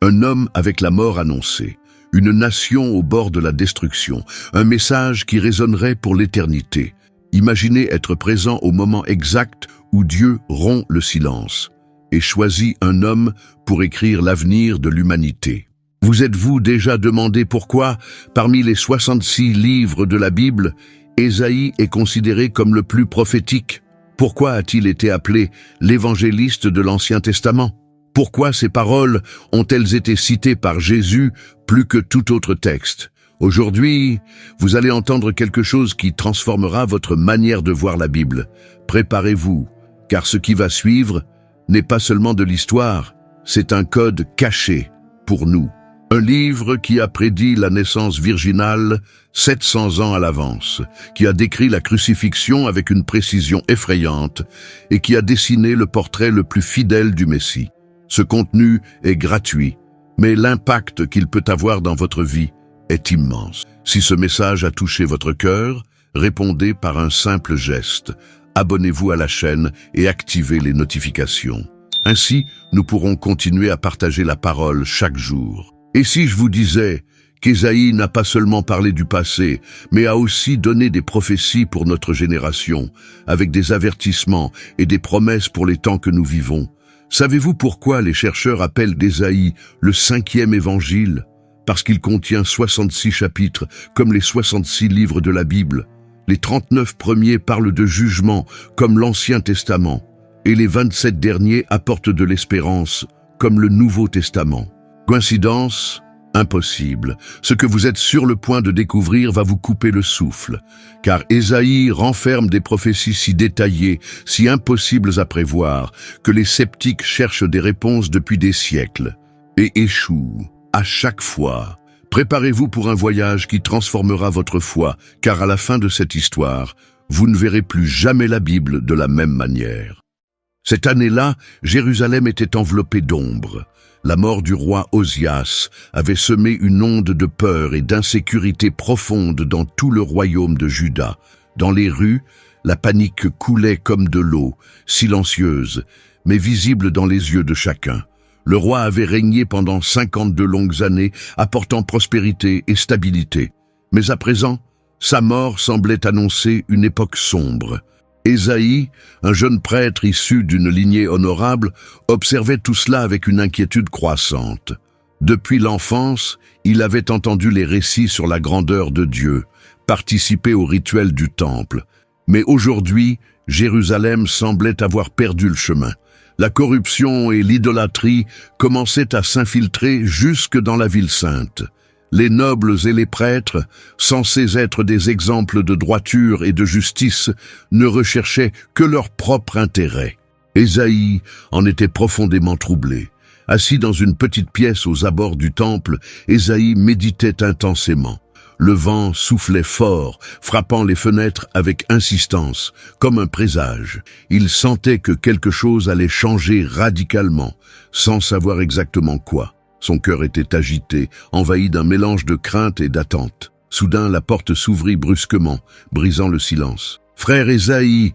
Un homme avec la mort annoncée, une nation au bord de la destruction, un message qui résonnerait pour l'éternité. Imaginez être présent au moment exact où Dieu rompt le silence et choisit un homme pour écrire l'avenir de l'humanité. Vous êtes-vous déjà demandé pourquoi, parmi les 66 livres de la Bible, Ésaïe est considéré comme le plus prophétique? Pourquoi a-t-il été appelé l'évangéliste de l'Ancien Testament? Pourquoi ces paroles ont-elles été citées par Jésus plus que tout autre texte? Aujourd'hui, vous allez entendre quelque chose qui transformera votre manière de voir la Bible. Préparez-vous, car ce qui va suivre n'est pas seulement de l'histoire, c'est un code caché pour nous. Un livre qui a prédit la naissance virginale 700 ans à l'avance, qui a décrit la crucifixion avec une précision effrayante et qui a dessiné le portrait le plus fidèle du Messie. Ce contenu est gratuit, mais l'impact qu'il peut avoir dans votre vie est immense. Si ce message a touché votre cœur, répondez par un simple geste. Abonnez-vous à la chaîne et activez les notifications. Ainsi, nous pourrons continuer à partager la parole chaque jour. Et si je vous disais qu'Ésaïe n'a pas seulement parlé du passé, mais a aussi donné des prophéties pour notre génération, avec des avertissements et des promesses pour les temps que nous vivons? Savez-vous pourquoi les chercheurs appellent d'Ésaïe le 5e évangile? Parce qu'il contient 66 chapitres, comme les 66 livres de la Bible. Les 39 premiers parlent de jugement, comme l'Ancien Testament, et les 27 derniers apportent de l'espérance, comme le Nouveau Testament. Coïncidence? Impossible. Ce que vous êtes sur le point de découvrir va vous couper le souffle, car Ésaïe renferme des prophéties si détaillées, si impossibles à prévoir, que les sceptiques cherchent des réponses depuis des siècles, et échouent à chaque fois. Préparez-vous pour un voyage qui transformera votre foi, car à la fin de cette histoire, vous ne verrez plus jamais la Bible de la même manière. Cette année-là, Jérusalem était enveloppée d'ombre. La mort du roi Osias avait semé une onde de peur et d'insécurité profonde dans tout le royaume de Juda. Dans les rues, la panique coulait comme de l'eau, silencieuse, mais visible dans les yeux de chacun. Le roi avait régné pendant 52 longues années, apportant prospérité et stabilité. Mais à présent, sa mort semblait annoncer une époque sombre. Ésaïe, un jeune prêtre issu d'une lignée honorable, observait tout cela avec une inquiétude croissante. Depuis l'enfance, il avait entendu les récits sur la grandeur de Dieu, participé au rituel du temple. Mais aujourd'hui, Jérusalem semblait avoir perdu le chemin. La corruption et l'idolâtrie commençaient à s'infiltrer jusque dans la ville sainte. Les nobles et les prêtres, censés être des exemples de droiture et de justice, ne recherchaient que leur propre intérêt. Ésaïe en était profondément troublé. Assis dans une petite pièce aux abords du temple, Ésaïe méditait intensément. Le vent soufflait fort, frappant les fenêtres avec insistance, comme un présage. Il sentait que quelque chose allait changer radicalement, sans savoir exactement quoi. Son cœur était agité, envahi d'un mélange de crainte et d'attente. Soudain, la porte s'ouvrit brusquement, brisant le silence. « Frère Ésaïe,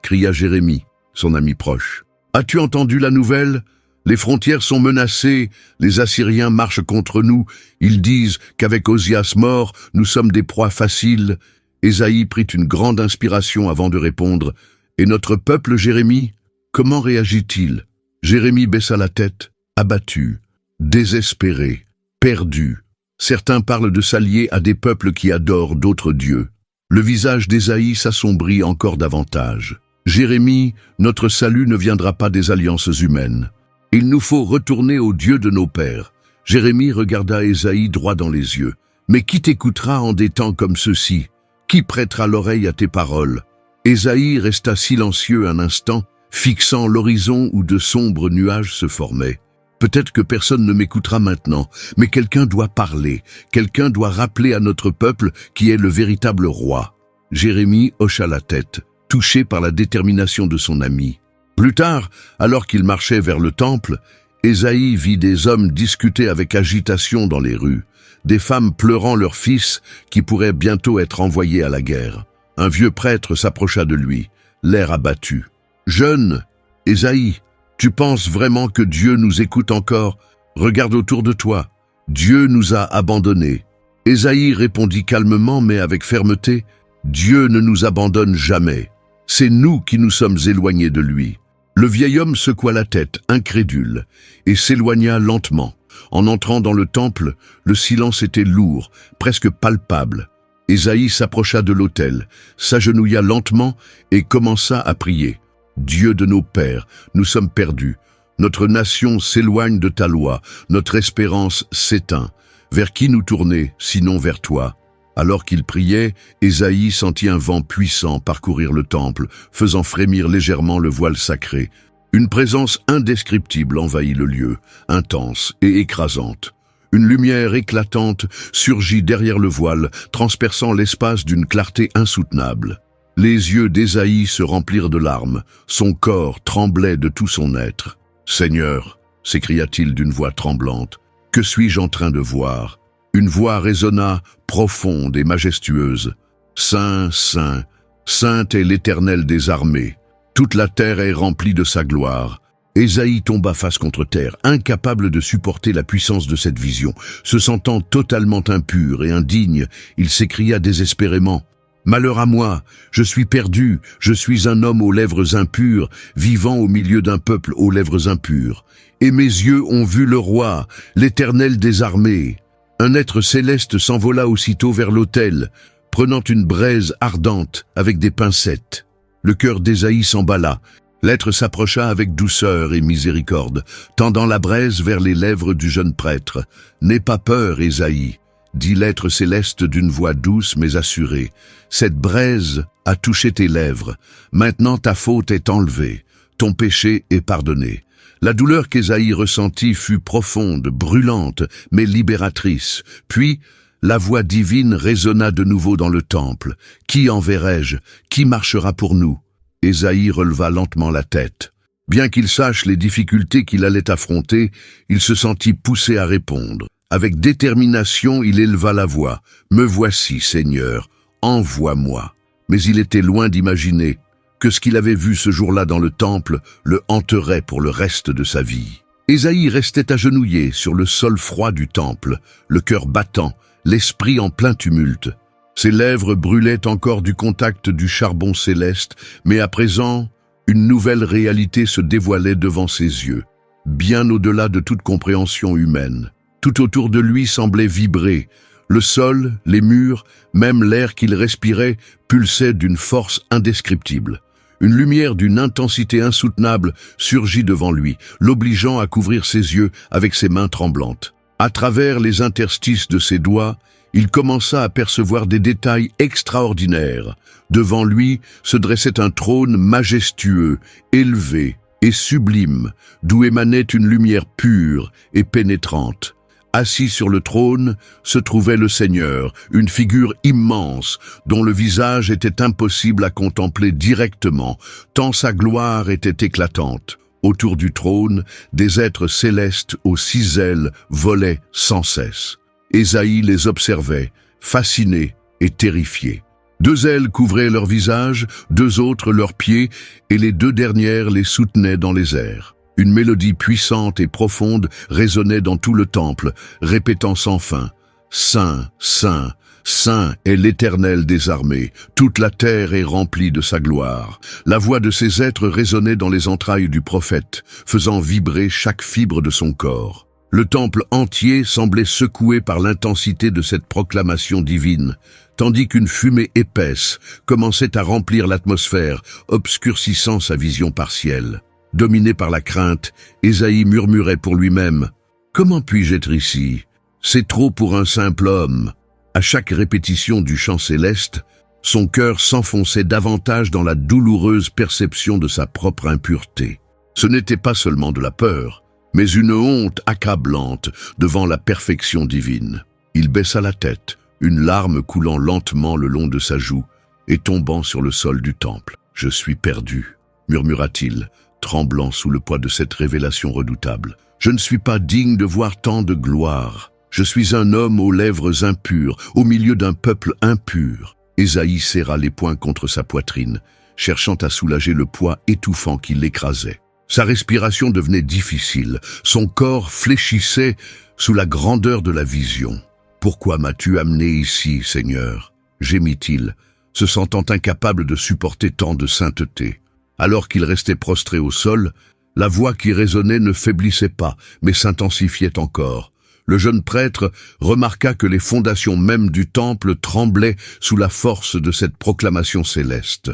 cria Jérémie, son ami proche. « As-tu entendu la nouvelle? Les frontières sont menacées, les Assyriens marchent contre nous. Ils disent qu'avec Osias mort, nous sommes des proies faciles. » Ésaïe prit une grande inspiration avant de répondre. « Et notre peuple, Jérémie, comment réagit-il » Jérémie baissa la tête. Abattu, désespéré, perdu. Certains parlent de s'allier à des peuples qui adorent d'autres dieux. Le visage d'Ésaïe s'assombrit encore davantage. Jérémie, notre salut ne viendra pas des alliances humaines. Il nous faut retourner au Dieu de nos pères. Jérémie regarda Ésaïe droit dans les yeux. Mais qui t'écoutera en des temps comme ceux-ci? Qui prêtera l'oreille à tes paroles? Ésaïe resta silencieux un instant, fixant l'horizon où de sombres nuages se formaient. Peut-être que personne ne m'écoutera maintenant, mais quelqu'un doit parler, quelqu'un doit rappeler à notre peuple qui est le véritable roi. Jérémie hocha la tête, touché par la détermination de son ami. Plus tard, alors qu'il marchait vers le temple, Ésaïe vit des hommes discuter avec agitation dans les rues, des femmes pleurant leurs fils qui pourraient bientôt être envoyés à la guerre. Un vieux prêtre s'approcha de lui, l'air abattu. « Jeune, Ésaïe, Tu penses vraiment que Dieu nous écoute encore? Regarde autour de toi. Dieu nous a abandonnés. Ésaïe répondit calmement mais avec fermeté, Dieu ne nous abandonne jamais. C'est nous qui nous sommes éloignés de lui. Le vieil homme secoua la tête, incrédule, et s'éloigna lentement. En entrant dans le temple, le silence était lourd, presque palpable. Ésaïe s'approcha de l'autel, s'agenouilla lentement et commença à prier. Dieu de nos pères, nous sommes perdus. Notre nation s'éloigne de ta loi, notre espérance s'éteint. Vers qui nous tourner, sinon vers toi? Alors qu'il priait, Ésaïe sentit un vent puissant parcourir le temple, faisant frémir légèrement le voile sacré. Une présence indescriptible envahit le lieu, intense et écrasante. Une lumière éclatante surgit derrière le voile, transperçant l'espace d'une clarté insoutenable. Les yeux d'Ésaïe se remplirent de larmes, son corps tremblait de tout son être. « Seigneur !» s'écria-t-il d'une voix tremblante, « que suis-je en train de voir ?» Une voix résonna, profonde et majestueuse. « Saint, Saint, Saint est l'Éternel des armées. Toute la terre est remplie de sa gloire. » Ésaïe tomba face contre terre, incapable de supporter la puissance de cette vision. Se sentant totalement impur et indigne, il s'écria désespérément. « Malheur à moi, je suis perdu, je suis un homme aux lèvres impures, vivant au milieu d'un peuple aux lèvres impures. Et mes yeux ont vu le roi, l'Éternel des armées. » Un être céleste s'envola aussitôt vers l'autel, prenant une braise ardente avec des pincettes. Le cœur d'Ésaïe s'emballa. L'être s'approcha avec douceur et miséricorde, tendant la braise vers les lèvres du jeune prêtre. « N'aie pas peur, Ésaïe, » dit l'être céleste d'une voix douce mais assurée. « Cette braise a touché tes lèvres. Maintenant ta faute est enlevée. Ton péché est pardonné. » La douleur qu'Ésaïe ressentit fut profonde, brûlante, mais libératrice. Puis, la voix divine résonna de nouveau dans le temple. « Qui enverrai-je? Qui marchera pour nous ?» Ésaïe releva lentement la tête. Bien qu'il sache les difficultés qu'il allait affronter, il se sentit poussé à répondre. Avec détermination, il éleva la voix. « Me voici, Seigneur, envoie-moi. » Mais il était loin d'imaginer que ce qu'il avait vu ce jour-là dans le temple le hanterait pour le reste de sa vie. Ésaïe restait agenouillé sur le sol froid du temple, le cœur battant, l'esprit en plein tumulte. Ses lèvres brûlaient encore du contact du charbon céleste, mais à présent, une nouvelle réalité se dévoilait devant ses yeux, bien au-delà de toute compréhension humaine. Tout autour de lui semblait vibrer. Le sol, les murs, même l'air qu'il respirait pulsaient d'une force indescriptible. Une lumière d'une intensité insoutenable surgit devant lui, l'obligeant à couvrir ses yeux avec ses mains tremblantes. À travers les interstices de ses doigts, il commença à percevoir des détails extraordinaires. Devant lui se dressait un trône majestueux, élevé et sublime, d'où émanait une lumière pure et pénétrante. Assis sur le trône se trouvait le Seigneur, une figure immense dont le visage était impossible à contempler directement, tant sa gloire était éclatante. Autour du trône, des êtres célestes aux 6 ailes volaient sans cesse. Ésaïe les observait, fasciné et terrifié. 2 ailes couvraient leurs visages, 2 autres leurs pieds, et les 2 dernières les soutenaient dans les airs. Une mélodie puissante et profonde résonnait dans tout le temple, répétant sans fin « Saint, Saint, Saint est l'Éternel des armées, toute la terre est remplie de sa gloire. » La voix de ces êtres résonnait dans les entrailles du prophète, faisant vibrer chaque fibre de son corps. Le temple entier semblait secoué par l'intensité de cette proclamation divine, tandis qu'une fumée épaisse commençait à remplir l'atmosphère, obscurcissant sa vision partielle. Dominé par la crainte, Ésaïe murmurait pour lui-même « Comment puis-je être ici? C'est trop pour un simple homme. » À chaque répétition du chant céleste, son cœur s'enfonçait davantage dans la douloureuse perception de sa propre impureté. Ce n'était pas seulement de la peur, mais une honte accablante devant la perfection divine. Il baissa la tête, une larme coulant lentement le long de sa joue et tombant sur le sol du temple. « Je suis perdu », murmura-t-il, tremblant sous le poids de cette révélation redoutable. « Je ne suis pas digne de voir tant de gloire. Je suis un homme aux lèvres impures, au milieu d'un peuple impur. » Ésaïe serra les poings contre sa poitrine, cherchant à soulager le poids étouffant qui l'écrasait. Sa respiration devenait difficile, son corps fléchissait sous la grandeur de la vision. « Pourquoi m'as-tu amené ici, Seigneur ?» gémit-il, se sentant incapable de supporter tant de sainteté. Alors qu'il restait prostré au sol, la voix qui résonnait ne faiblissait pas, mais s'intensifiait encore. Le jeune prêtre remarqua que les fondations mêmes du temple tremblaient sous la force de cette proclamation céleste.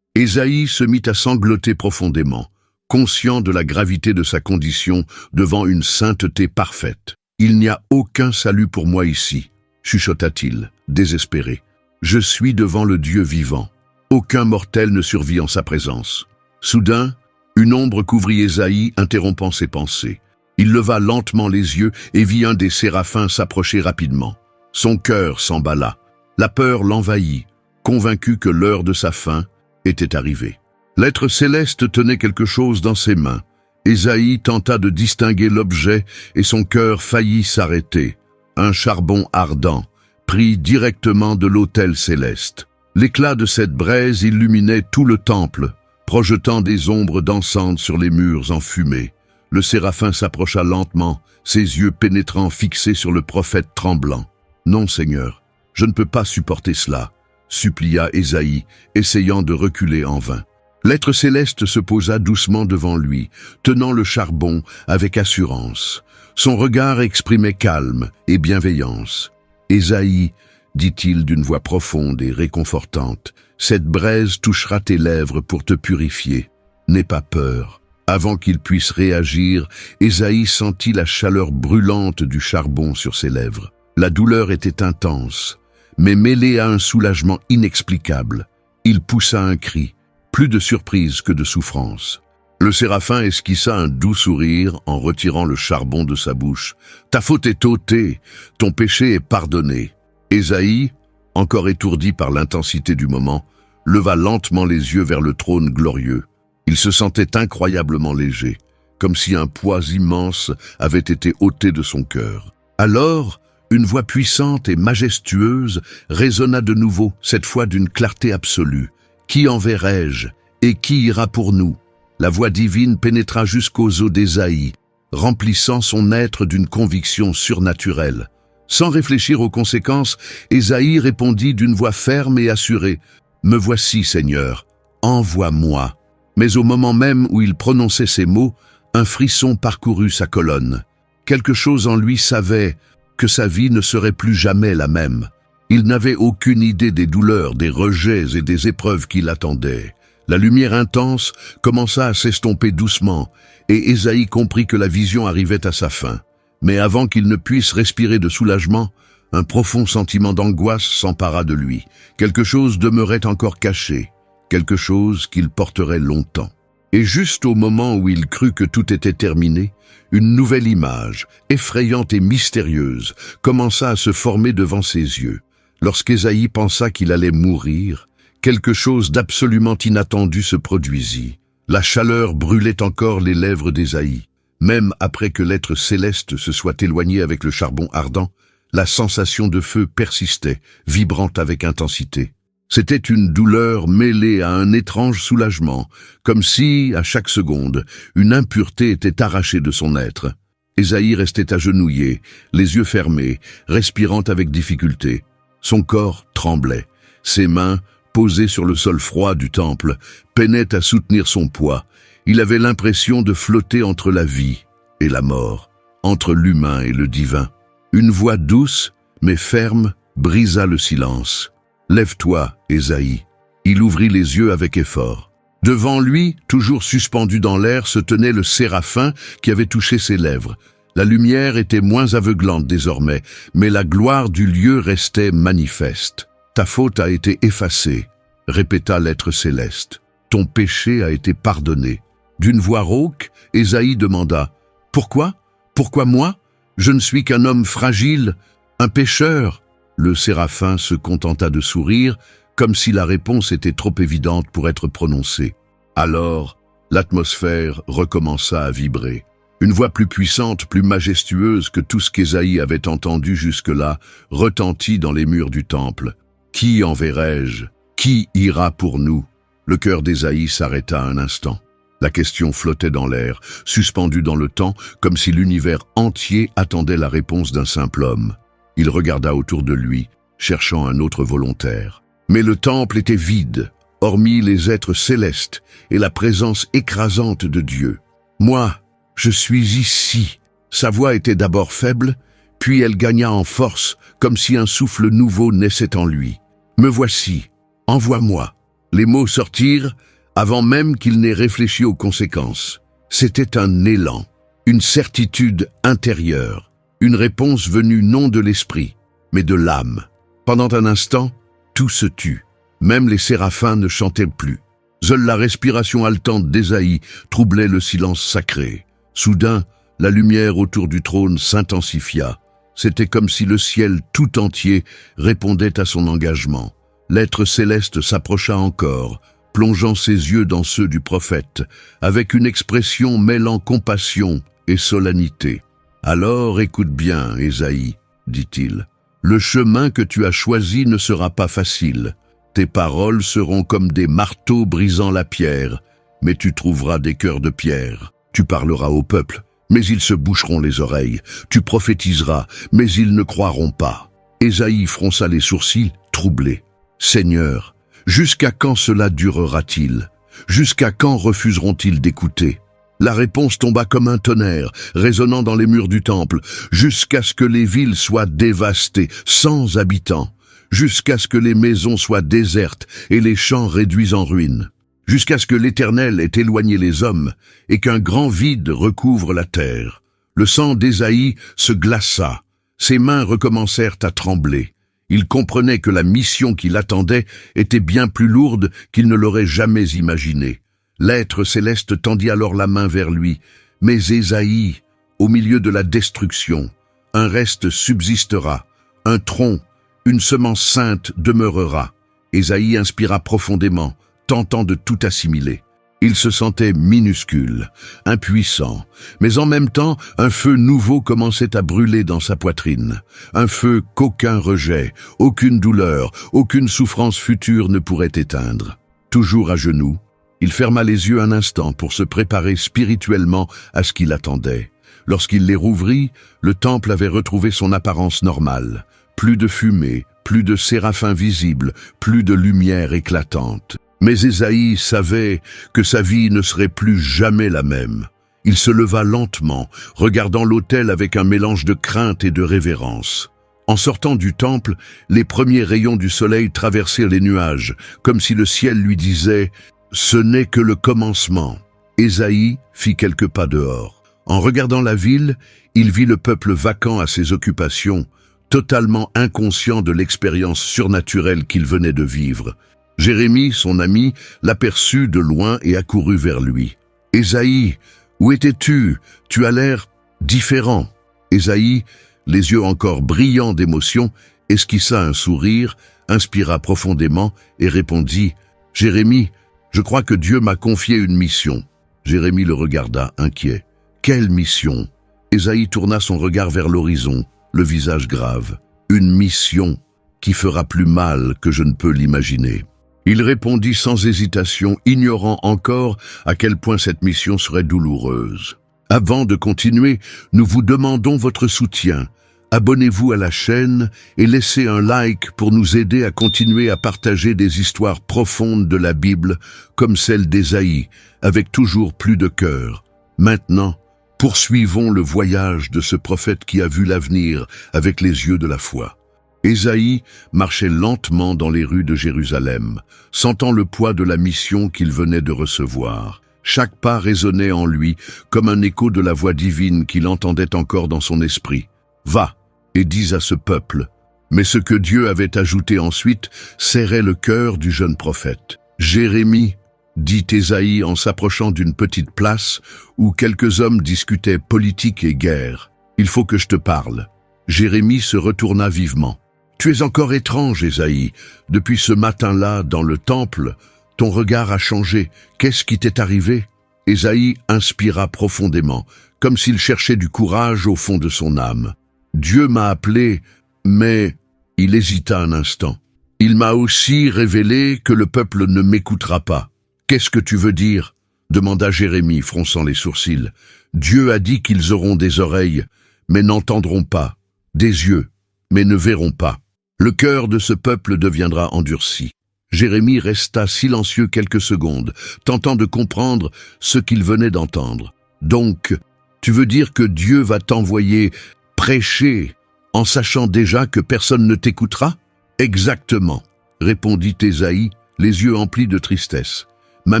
Ésaïe se mit à sangloter profondément, conscient de la gravité de sa condition devant une sainteté parfaite. « Il n'y a aucun salut pour moi ici », chuchota-t-il, désespéré. « Je suis devant le Dieu vivant. Aucun mortel ne survit en sa présence. » Soudain, une ombre couvrit Ésaïe, interrompant ses pensées. Il leva lentement les yeux et vit un des séraphins s'approcher rapidement. Son cœur s'emballa. La peur l'envahit, convaincu que l'heure de sa fin était arrivée. L'être céleste tenait quelque chose dans ses mains. Ésaïe tenta de distinguer l'objet et son cœur faillit s'arrêter. Un charbon ardent, pris directement de l'autel céleste. L'éclat de cette braise illuminait tout le temple, projetant des ombres dansantes sur les murs enfumés. Le séraphin s'approcha lentement, ses yeux pénétrants fixés sur le prophète tremblant. « Non, Seigneur, je ne peux pas supporter cela », supplia Ésaïe, essayant de reculer en vain. L'être céleste se posa doucement devant lui, tenant le charbon avec assurance. Son regard exprimait calme et bienveillance. « Ésaïe, dit-il d'une voix profonde et réconfortante, cette braise touchera tes lèvres pour te purifier. N'aie pas peur. » Avant qu'il puisse réagir, Ésaïe sentit la chaleur brûlante du charbon sur ses lèvres. La douleur était intense, mais mêlée à un soulagement inexplicable. Il poussa un cri, plus de surprise que de souffrance. Le séraphin esquissa un doux sourire en retirant le charbon de sa bouche. « Ta faute est ôtée, ton péché est pardonné. » Ésaïe, encore étourdi par l'intensité du moment, leva lentement les yeux vers le trône glorieux. Il se sentait incroyablement léger, comme si un poids immense avait été ôté de son cœur. Alors, une voix puissante et majestueuse résonna de nouveau, cette fois d'une clarté absolue. « Qui enverrai-je et qui ira pour nous ?» La voix divine pénétra jusqu'aux os d'Ésaïe, remplissant son être d'une conviction surnaturelle. Sans réfléchir aux conséquences, Ésaïe répondit d'une voix ferme et assurée. « Me voici, Seigneur, envoie-moi. » Mais au moment même où il prononçait ces mots, un frisson parcourut sa colonne. Quelque chose en lui savait que sa vie ne serait plus jamais la même. Il n'avait aucune idée des douleurs, des rejets et des épreuves qui l'attendaient. La lumière intense commença à s'estomper doucement, et Ésaïe comprit que la vision arrivait à sa fin. Mais avant qu'il ne puisse respirer de soulagement, un profond sentiment d'angoisse s'empara de lui. Quelque chose demeurait encore caché. Quelque chose qu'il porterait longtemps. Et juste au moment où il crut que tout était terminé, une nouvelle image, effrayante et mystérieuse, commença à se former devant ses yeux. Lorsqu'Ésaïe pensa qu'il allait mourir, quelque chose d'absolument inattendu se produisit. La chaleur brûlait encore les lèvres d'Ésaïe. Même après que l'être céleste se soit éloigné avec le charbon ardent, la sensation de feu persistait, vibrant avec intensité. C'était une douleur mêlée à un étrange soulagement, comme si, à chaque seconde, une impureté était arrachée de son être. Ésaïe restait agenouillé, les yeux fermés, respirant avec difficulté. Son corps tremblait. Ses mains, posées sur le sol froid du temple, peinaient à soutenir son poids. Il avait l'impression de flotter entre la vie et la mort, entre l'humain et le divin. Une voix douce, mais ferme, brisa le silence. « Lève-toi, Ésaïe. » Il ouvrit les yeux avec effort. Devant lui, toujours suspendu dans l'air, se tenait le séraphin qui avait touché ses lèvres. La lumière était moins aveuglante désormais, mais la gloire du lieu restait manifeste. « Ta faute a été effacée, » répéta l'être céleste. « Ton péché a été pardonné. » D'une voix rauque, Ésaïe demanda « Pourquoi? Pourquoi moi? Je ne suis qu'un homme fragile, un pécheur. » Le séraphin se contenta de sourire, comme si la réponse était trop évidente pour être prononcée. Alors, l'atmosphère recommença à vibrer. Une voix plus puissante, plus majestueuse que tout ce qu'Ésaïe avait entendu jusque-là, retentit dans les murs du temple. « Qui enverrai-je? Qui ira pour nous ?» Le cœur d'Ésaïe s'arrêta un instant. La question flottait dans l'air, suspendue dans le temps, comme si l'univers entier attendait la réponse d'un simple homme. Il regarda autour de lui, cherchant un autre volontaire. Mais le temple était vide, hormis les êtres célestes et la présence écrasante de Dieu. « Moi, je suis ici !» Sa voix était d'abord faible, puis elle gagna en force, comme si un souffle nouveau naissait en lui. « Me voici, envoie-moi !» Les mots sortirent avant même qu'il n'ait réfléchi aux conséquences. C'était un élan, une certitude intérieure, une réponse venue non de l'esprit, mais de l'âme. Pendant un instant, tout se tut. Même les séraphins ne chantaient plus. Seule la respiration haletante d'Ésaïe troublait le silence sacré. Soudain, la lumière autour du trône s'intensifia. C'était comme si le ciel tout entier répondait à son engagement. L'être céleste s'approcha encore, plongeant ses yeux dans ceux du prophète, avec une expression mêlant compassion et solennité. « Alors écoute bien, Ésaïe, dit-il. Le chemin que tu as choisi ne sera pas facile. Tes paroles seront comme des marteaux brisant la pierre, mais tu trouveras des cœurs de pierre. Tu parleras au peuple, mais ils se boucheront les oreilles. Tu prophétiseras, mais ils ne croiront pas. » Ésaïe fronça les sourcils, troublé. « Seigneur, jusqu'à quand cela durera-t-il? Jusqu'à quand refuseront-ils d'écouter ?» La réponse tomba comme un tonnerre, résonnant dans les murs du temple, jusqu'à ce que les villes soient dévastées, sans habitants, jusqu'à ce que les maisons soient désertes et les champs réduits en ruines, jusqu'à ce que l'Éternel ait éloigné les hommes et qu'un grand vide recouvre la terre. Le sang d'Ésaïe se glaça, ses mains recommencèrent à trembler. Il comprenait que la mission qui l'attendait était bien plus lourde qu'il ne l'aurait jamais imaginée. L'être céleste tendit alors la main vers lui, mais Ésaïe, au milieu de la destruction, un reste subsistera, un tronc, une semence sainte demeurera. Ésaïe inspira profondément, tentant de tout assimiler. Il se sentait minuscule, impuissant, mais en même temps, un feu nouveau commençait à brûler dans sa poitrine. Un feu qu'aucun rejet, aucune douleur, aucune souffrance future ne pourrait éteindre. Toujours à genoux, il ferma les yeux un instant pour se préparer spirituellement à ce qu'il attendait. Lorsqu'il les rouvrit, le temple avait retrouvé son apparence normale. Plus de fumée, plus de séraphins visibles, plus de lumière éclatante. Mais Ésaïe savait que sa vie ne serait plus jamais la même. Il se leva lentement, regardant l'autel avec un mélange de crainte et de révérence. En sortant du temple, les premiers rayons du soleil traversèrent les nuages, comme si le ciel lui disait « Ce n'est que le commencement ». Ésaïe fit quelques pas dehors. En regardant la ville, il vit le peuple vacant à ses occupations, totalement inconscient de l'expérience surnaturelle qu'il venait de vivre. Jérémie, son ami, l'aperçut de loin et accourut vers lui. « Ésaïe, où étais-tu? Tu as l'air différent. » Ésaïe, les yeux encore brillants d'émotion, esquissa un sourire, inspira profondément et répondit « Jérémie, je crois que Dieu m'a confié une mission. » Jérémie le regarda, inquiet. « Quelle mission ?» Ésaïe tourna son regard vers l'horizon, le visage grave. « Une mission qui fera plus mal que je ne peux l'imaginer. » Il répondit sans hésitation, ignorant encore à quel point cette mission serait douloureuse. Avant de continuer, nous vous demandons votre soutien. Abonnez-vous à la chaîne et laissez un like pour nous aider à continuer à partager des histoires profondes de la Bible, comme celle d'Ésaïe, avec toujours plus de cœur. Maintenant, poursuivons le voyage de ce prophète qui a vu l'avenir avec les yeux de la foi. Ésaïe marchait lentement dans les rues de Jérusalem, sentant le poids de la mission qu'il venait de recevoir. Chaque pas résonnait en lui comme un écho de la voix divine qu'il entendait encore dans son esprit. « Va et dis à ce peuple ». Mais ce que Dieu avait ajouté ensuite serrait le cœur du jeune prophète. « Jérémie », dit Ésaïe en s'approchant d'une petite place où quelques hommes discutaient politique et guerre. « Il faut que je te parle. » Jérémie se retourna vivement. « Tu es encore étrange, Ésaïe. Depuis ce matin-là, dans le temple, ton regard a changé. Qu'est-ce qui t'est arrivé ?» Ésaïe inspira profondément, comme s'il cherchait du courage au fond de son âme. « Dieu m'a appelé, mais... » Il hésita un instant. « Il m'a aussi révélé que le peuple ne m'écoutera pas. » « Qu'est-ce que tu veux dire ?» demanda Jérémie, fronçant les sourcils. Dieu a dit qu'ils auront des oreilles, mais n'entendront pas, des yeux, mais ne verront pas. Le cœur de ce peuple deviendra endurci. Jérémie resta silencieux quelques secondes, tentant de comprendre ce qu'il venait d'entendre. Donc, tu veux dire que Dieu va t'envoyer prêcher en sachant déjà que personne ne t'écoutera? Exactement, répondit Ésaïe, les yeux emplis de tristesse. Ma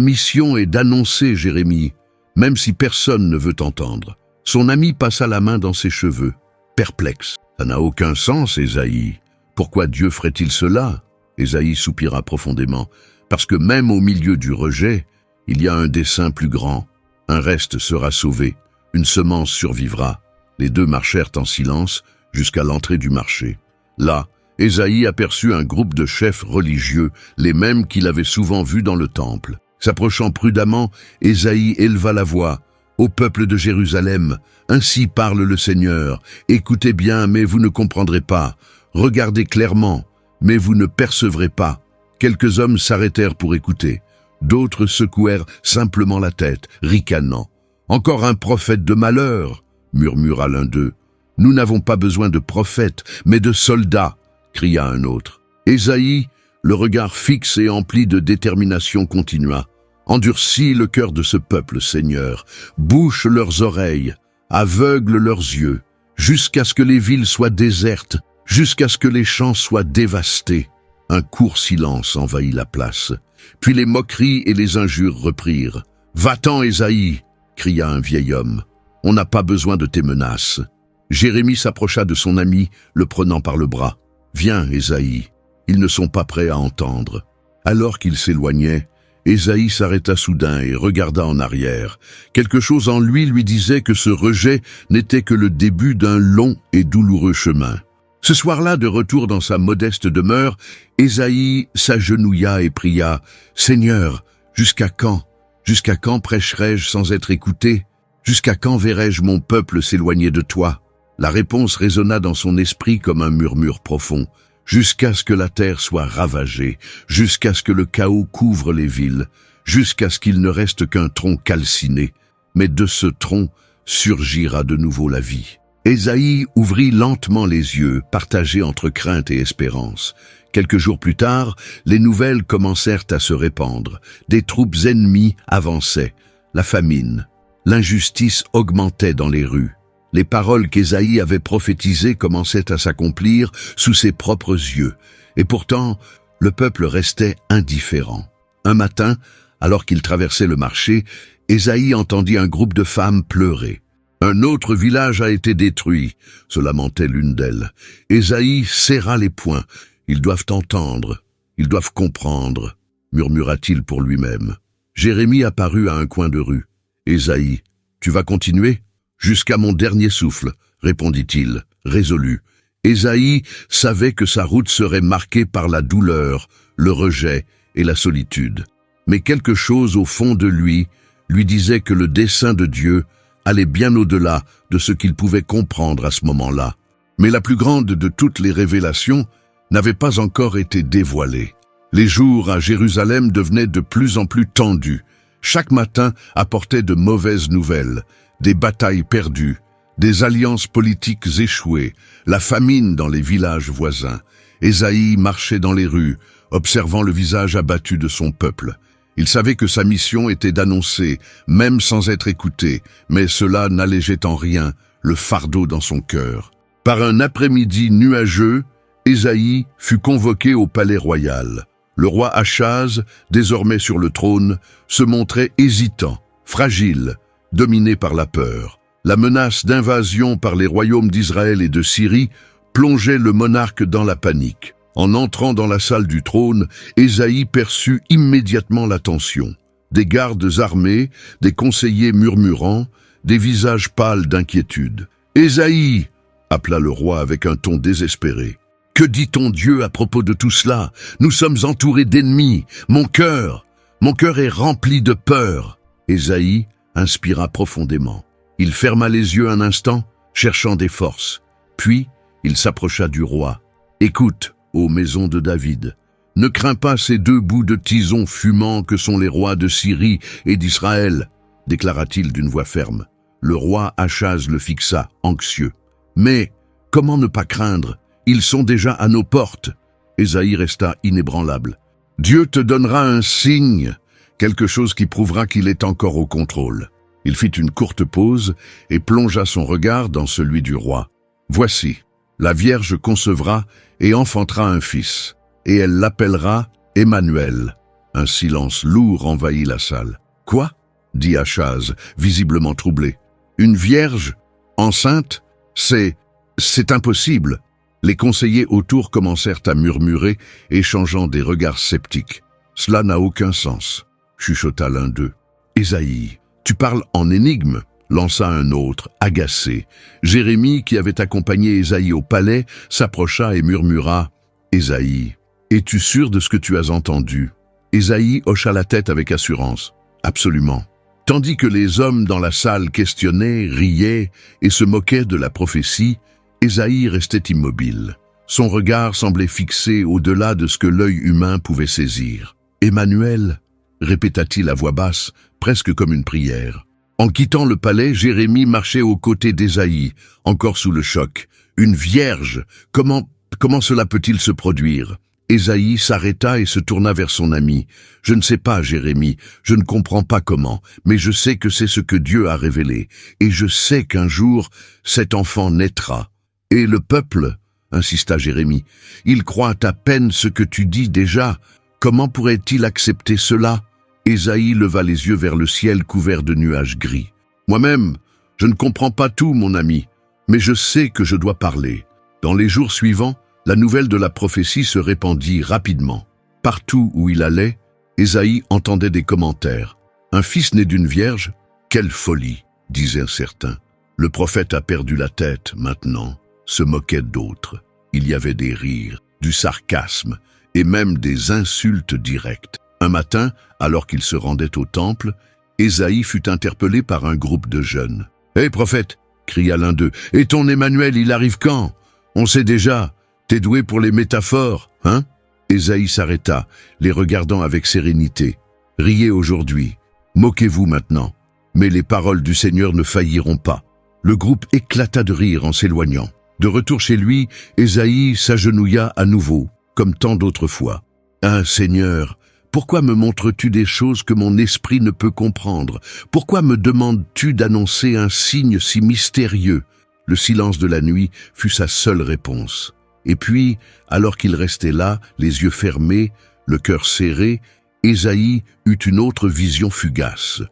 mission est d'annoncer, Jérémie, même si personne ne veut t'entendre. Son ami passa la main dans ses cheveux, perplexe. Ça n'a aucun sens, Ésaïe. Pourquoi Dieu ferait-il cela? Ésaïe soupira profondément. Parce que même au milieu du rejet, il y a un dessein plus grand. Un reste sera sauvé, une semence survivra. Les deux marchèrent en silence jusqu'à l'entrée du marché. Là, Ésaïe aperçut un groupe de chefs religieux, les mêmes qu'il avait souvent vus dans le temple. S'approchant prudemment, Ésaïe éleva la voix. « Ô peuple de Jérusalem, ainsi parle le Seigneur. Écoutez bien, mais vous ne comprendrez pas. Regardez clairement, mais vous ne percevrez pas. » Quelques hommes s'arrêtèrent pour écouter. D'autres secouèrent simplement la tête, ricanant. « Encore un prophète de malheur !» murmura l'un d'eux. « Nous n'avons pas besoin de prophètes, mais de soldats !» cria un autre. Ésaïe, le regard fixe et empli de détermination, continua. « Endurcis le cœur de ce peuple, Seigneur, bouche leurs oreilles, aveugle leurs yeux, jusqu'à ce que les villes soient désertes, jusqu'à ce que les champs soient dévastés. » Un court silence envahit la place. Puis les moqueries et les injures reprirent. « Va-t'en, Ésaïe !» cria un vieil homme. « On n'a pas besoin de tes menaces. » Jérémie s'approcha de son ami, le prenant par le bras. « Viens, Ésaïe, ils ne sont pas prêts à entendre. » Alors qu'il s'éloignait, Ésaïe s'arrêta soudain et regarda en arrière. Quelque chose en lui disait que ce rejet n'était que le début d'un long et douloureux chemin. Ce soir-là, de retour dans sa modeste demeure, Ésaïe s'agenouilla et pria « Seigneur, jusqu'à quand? Jusqu'à quand prêcherai-je sans être écouté? Jusqu'à quand verrai-je mon peuple s'éloigner de toi ?» La réponse résonna dans son esprit comme un murmure profond. Jusqu'à ce que la terre soit ravagée, jusqu'à ce que le chaos couvre les villes, jusqu'à ce qu'il ne reste qu'un tronc calciné. Mais de ce tronc surgira de nouveau la vie. Ésaïe ouvrit lentement les yeux, partagés entre crainte et espérance. Quelques jours plus tard, les nouvelles commencèrent à se répandre. Des troupes ennemies avançaient. La famine, l'injustice augmentait dans les rues. Les paroles qu'Ésaïe avait prophétisées commençaient à s'accomplir sous ses propres yeux. Et pourtant, le peuple restait indifférent. Un matin, alors qu'il traversait le marché, Ésaïe entendit un groupe de femmes pleurer. « Un autre village a été détruit », se lamentait l'une d'elles. Ésaïe serra les poings. « Ils doivent entendre, ils doivent comprendre », murmura-t-il pour lui-même. Jérémie apparut à un coin de rue. « Ésaïe, tu vas continuer ?»« Jusqu'à mon dernier souffle », répondit-il, résolu. Ésaïe savait que sa route serait marquée par la douleur, le rejet et la solitude. Mais quelque chose au fond de lui disait que le dessein de Dieu allait bien au-delà de ce qu'il pouvait comprendre à ce moment-là. Mais la plus grande de toutes les révélations n'avait pas encore été dévoilée. Les jours à Jérusalem devenaient de plus en plus tendus. Chaque matin apportait de mauvaises nouvelles, des batailles perdues, des alliances politiques échouées, la famine dans les villages voisins. Ésaïe marchait dans les rues, observant le visage abattu de son peuple. Il savait que sa mission était d'annoncer, même sans être écouté, mais cela n'allégeait en rien le fardeau dans son cœur. Par un après-midi nuageux, Ésaïe fut convoqué au palais royal. Le roi Achaz, désormais sur le trône, se montrait hésitant, fragile, dominé par la peur. La menace d'invasion par les royaumes d'Israël et de Syrie plongeait le monarque dans la panique. En entrant dans la salle du trône, Ésaïe perçut immédiatement la tension. Des gardes armés, des conseillers murmurants, des visages pâles d'inquiétude. « Ésaïe !» appela le roi avec un ton désespéré. « Que dit ton Dieu à propos de tout cela? Nous sommes entourés d'ennemis. Mon cœur est rempli de peur. » Ésaïe inspira profondément. Il ferma les yeux un instant, cherchant des forces. Puis, il s'approcha du roi. « Écoute, ô maison de David, Ne crains pas ces deux bouts de tison fumants que sont les rois de Syrie et d'Israël, déclara-t-il d'une voix ferme. Le roi Achaz le fixa, anxieux. Mais comment ne pas craindre? Ils sont déjà à nos portes. Ésaïe resta inébranlable. Dieu te donnera un signe, quelque chose qui prouvera qu'il est encore au contrôle. Il fit une courte pause et plongea son regard dans celui du roi. Voici, la Vierge concevra et enfantera un fils, et elle l'appellera Emmanuel. Un silence lourd envahit la salle. Quoi? Dit Achaz, visiblement troublé. Une vierge? Enceinte? C'est impossible. Les conseillers autour commencèrent à murmurer, échangeant des regards sceptiques. Cela n'a aucun sens, chuchota l'un d'eux. Ésaïe, tu parles en énigme, lança un autre, agacé. Jérémie, qui avait accompagné Ésaïe au palais, s'approcha et murmura. Ésaïe, es-tu sûr de ce que tu as entendu? Ésaïe hocha la tête avec assurance. Absolument. Tandis que les hommes dans la salle questionnaient, riaient et se moquaient de la prophétie, Ésaïe restait immobile. Son regard semblait fixé au-delà de ce que l'œil humain pouvait saisir. « Emmanuel » répéta-t-il à voix basse, presque comme une prière. En quittant le palais, Jérémie marchait aux côtés d'Ésaïe, encore sous le choc. Une vierge, comment cela peut-il se produire? Ésaïe s'arrêta et se tourna vers son ami. « Je ne sais pas, Jérémie, je ne comprends pas comment, mais je sais que c'est ce que Dieu a révélé, et je sais qu'un jour, cet enfant naîtra. » « Et le peuple, insista Jérémie, il croit à peine ce que tu dis déjà. Comment pourrait-il accepter cela? Ésaïe leva les yeux vers le ciel couvert de nuages gris. Moi-même, je ne comprends pas tout, mon ami, mais je sais que je dois parler. Dans les jours suivants, la nouvelle de la prophétie se répandit rapidement. Partout où il allait, Ésaïe entendait des commentaires. Un fils né d'une vierge? Quelle folie, disaient certains. Le prophète a perdu la tête maintenant. Se moquaient d'autres. Il y avait des rires, du sarcasme et même des insultes directes. Un matin, alors qu'il se rendait au temple, Ésaïe fut interpellé par un groupe de jeunes. « Hé, prophète !» cria l'un d'eux. « Et ton Emmanuel, il arrive quand? On sait déjà. T'es doué pour les métaphores, hein ?» Ésaïe s'arrêta, les regardant avec sérénité. « Riez aujourd'hui, moquez-vous maintenant, mais les paroles du Seigneur ne failliront pas. » Le groupe éclata de rire en s'éloignant. De retour chez lui, Ésaïe s'agenouilla à nouveau, comme tant d'autres fois. « Ah, Seigneur, pourquoi me montres-tu des choses que mon esprit ne peut comprendre? Pourquoi me demandes-tu d'annoncer un signe si mystérieux ?» Le silence de la nuit fut sa seule réponse. Et puis, alors qu'il restait là, les yeux fermés, le cœur serré, Ésaïe eut une autre vision fugace.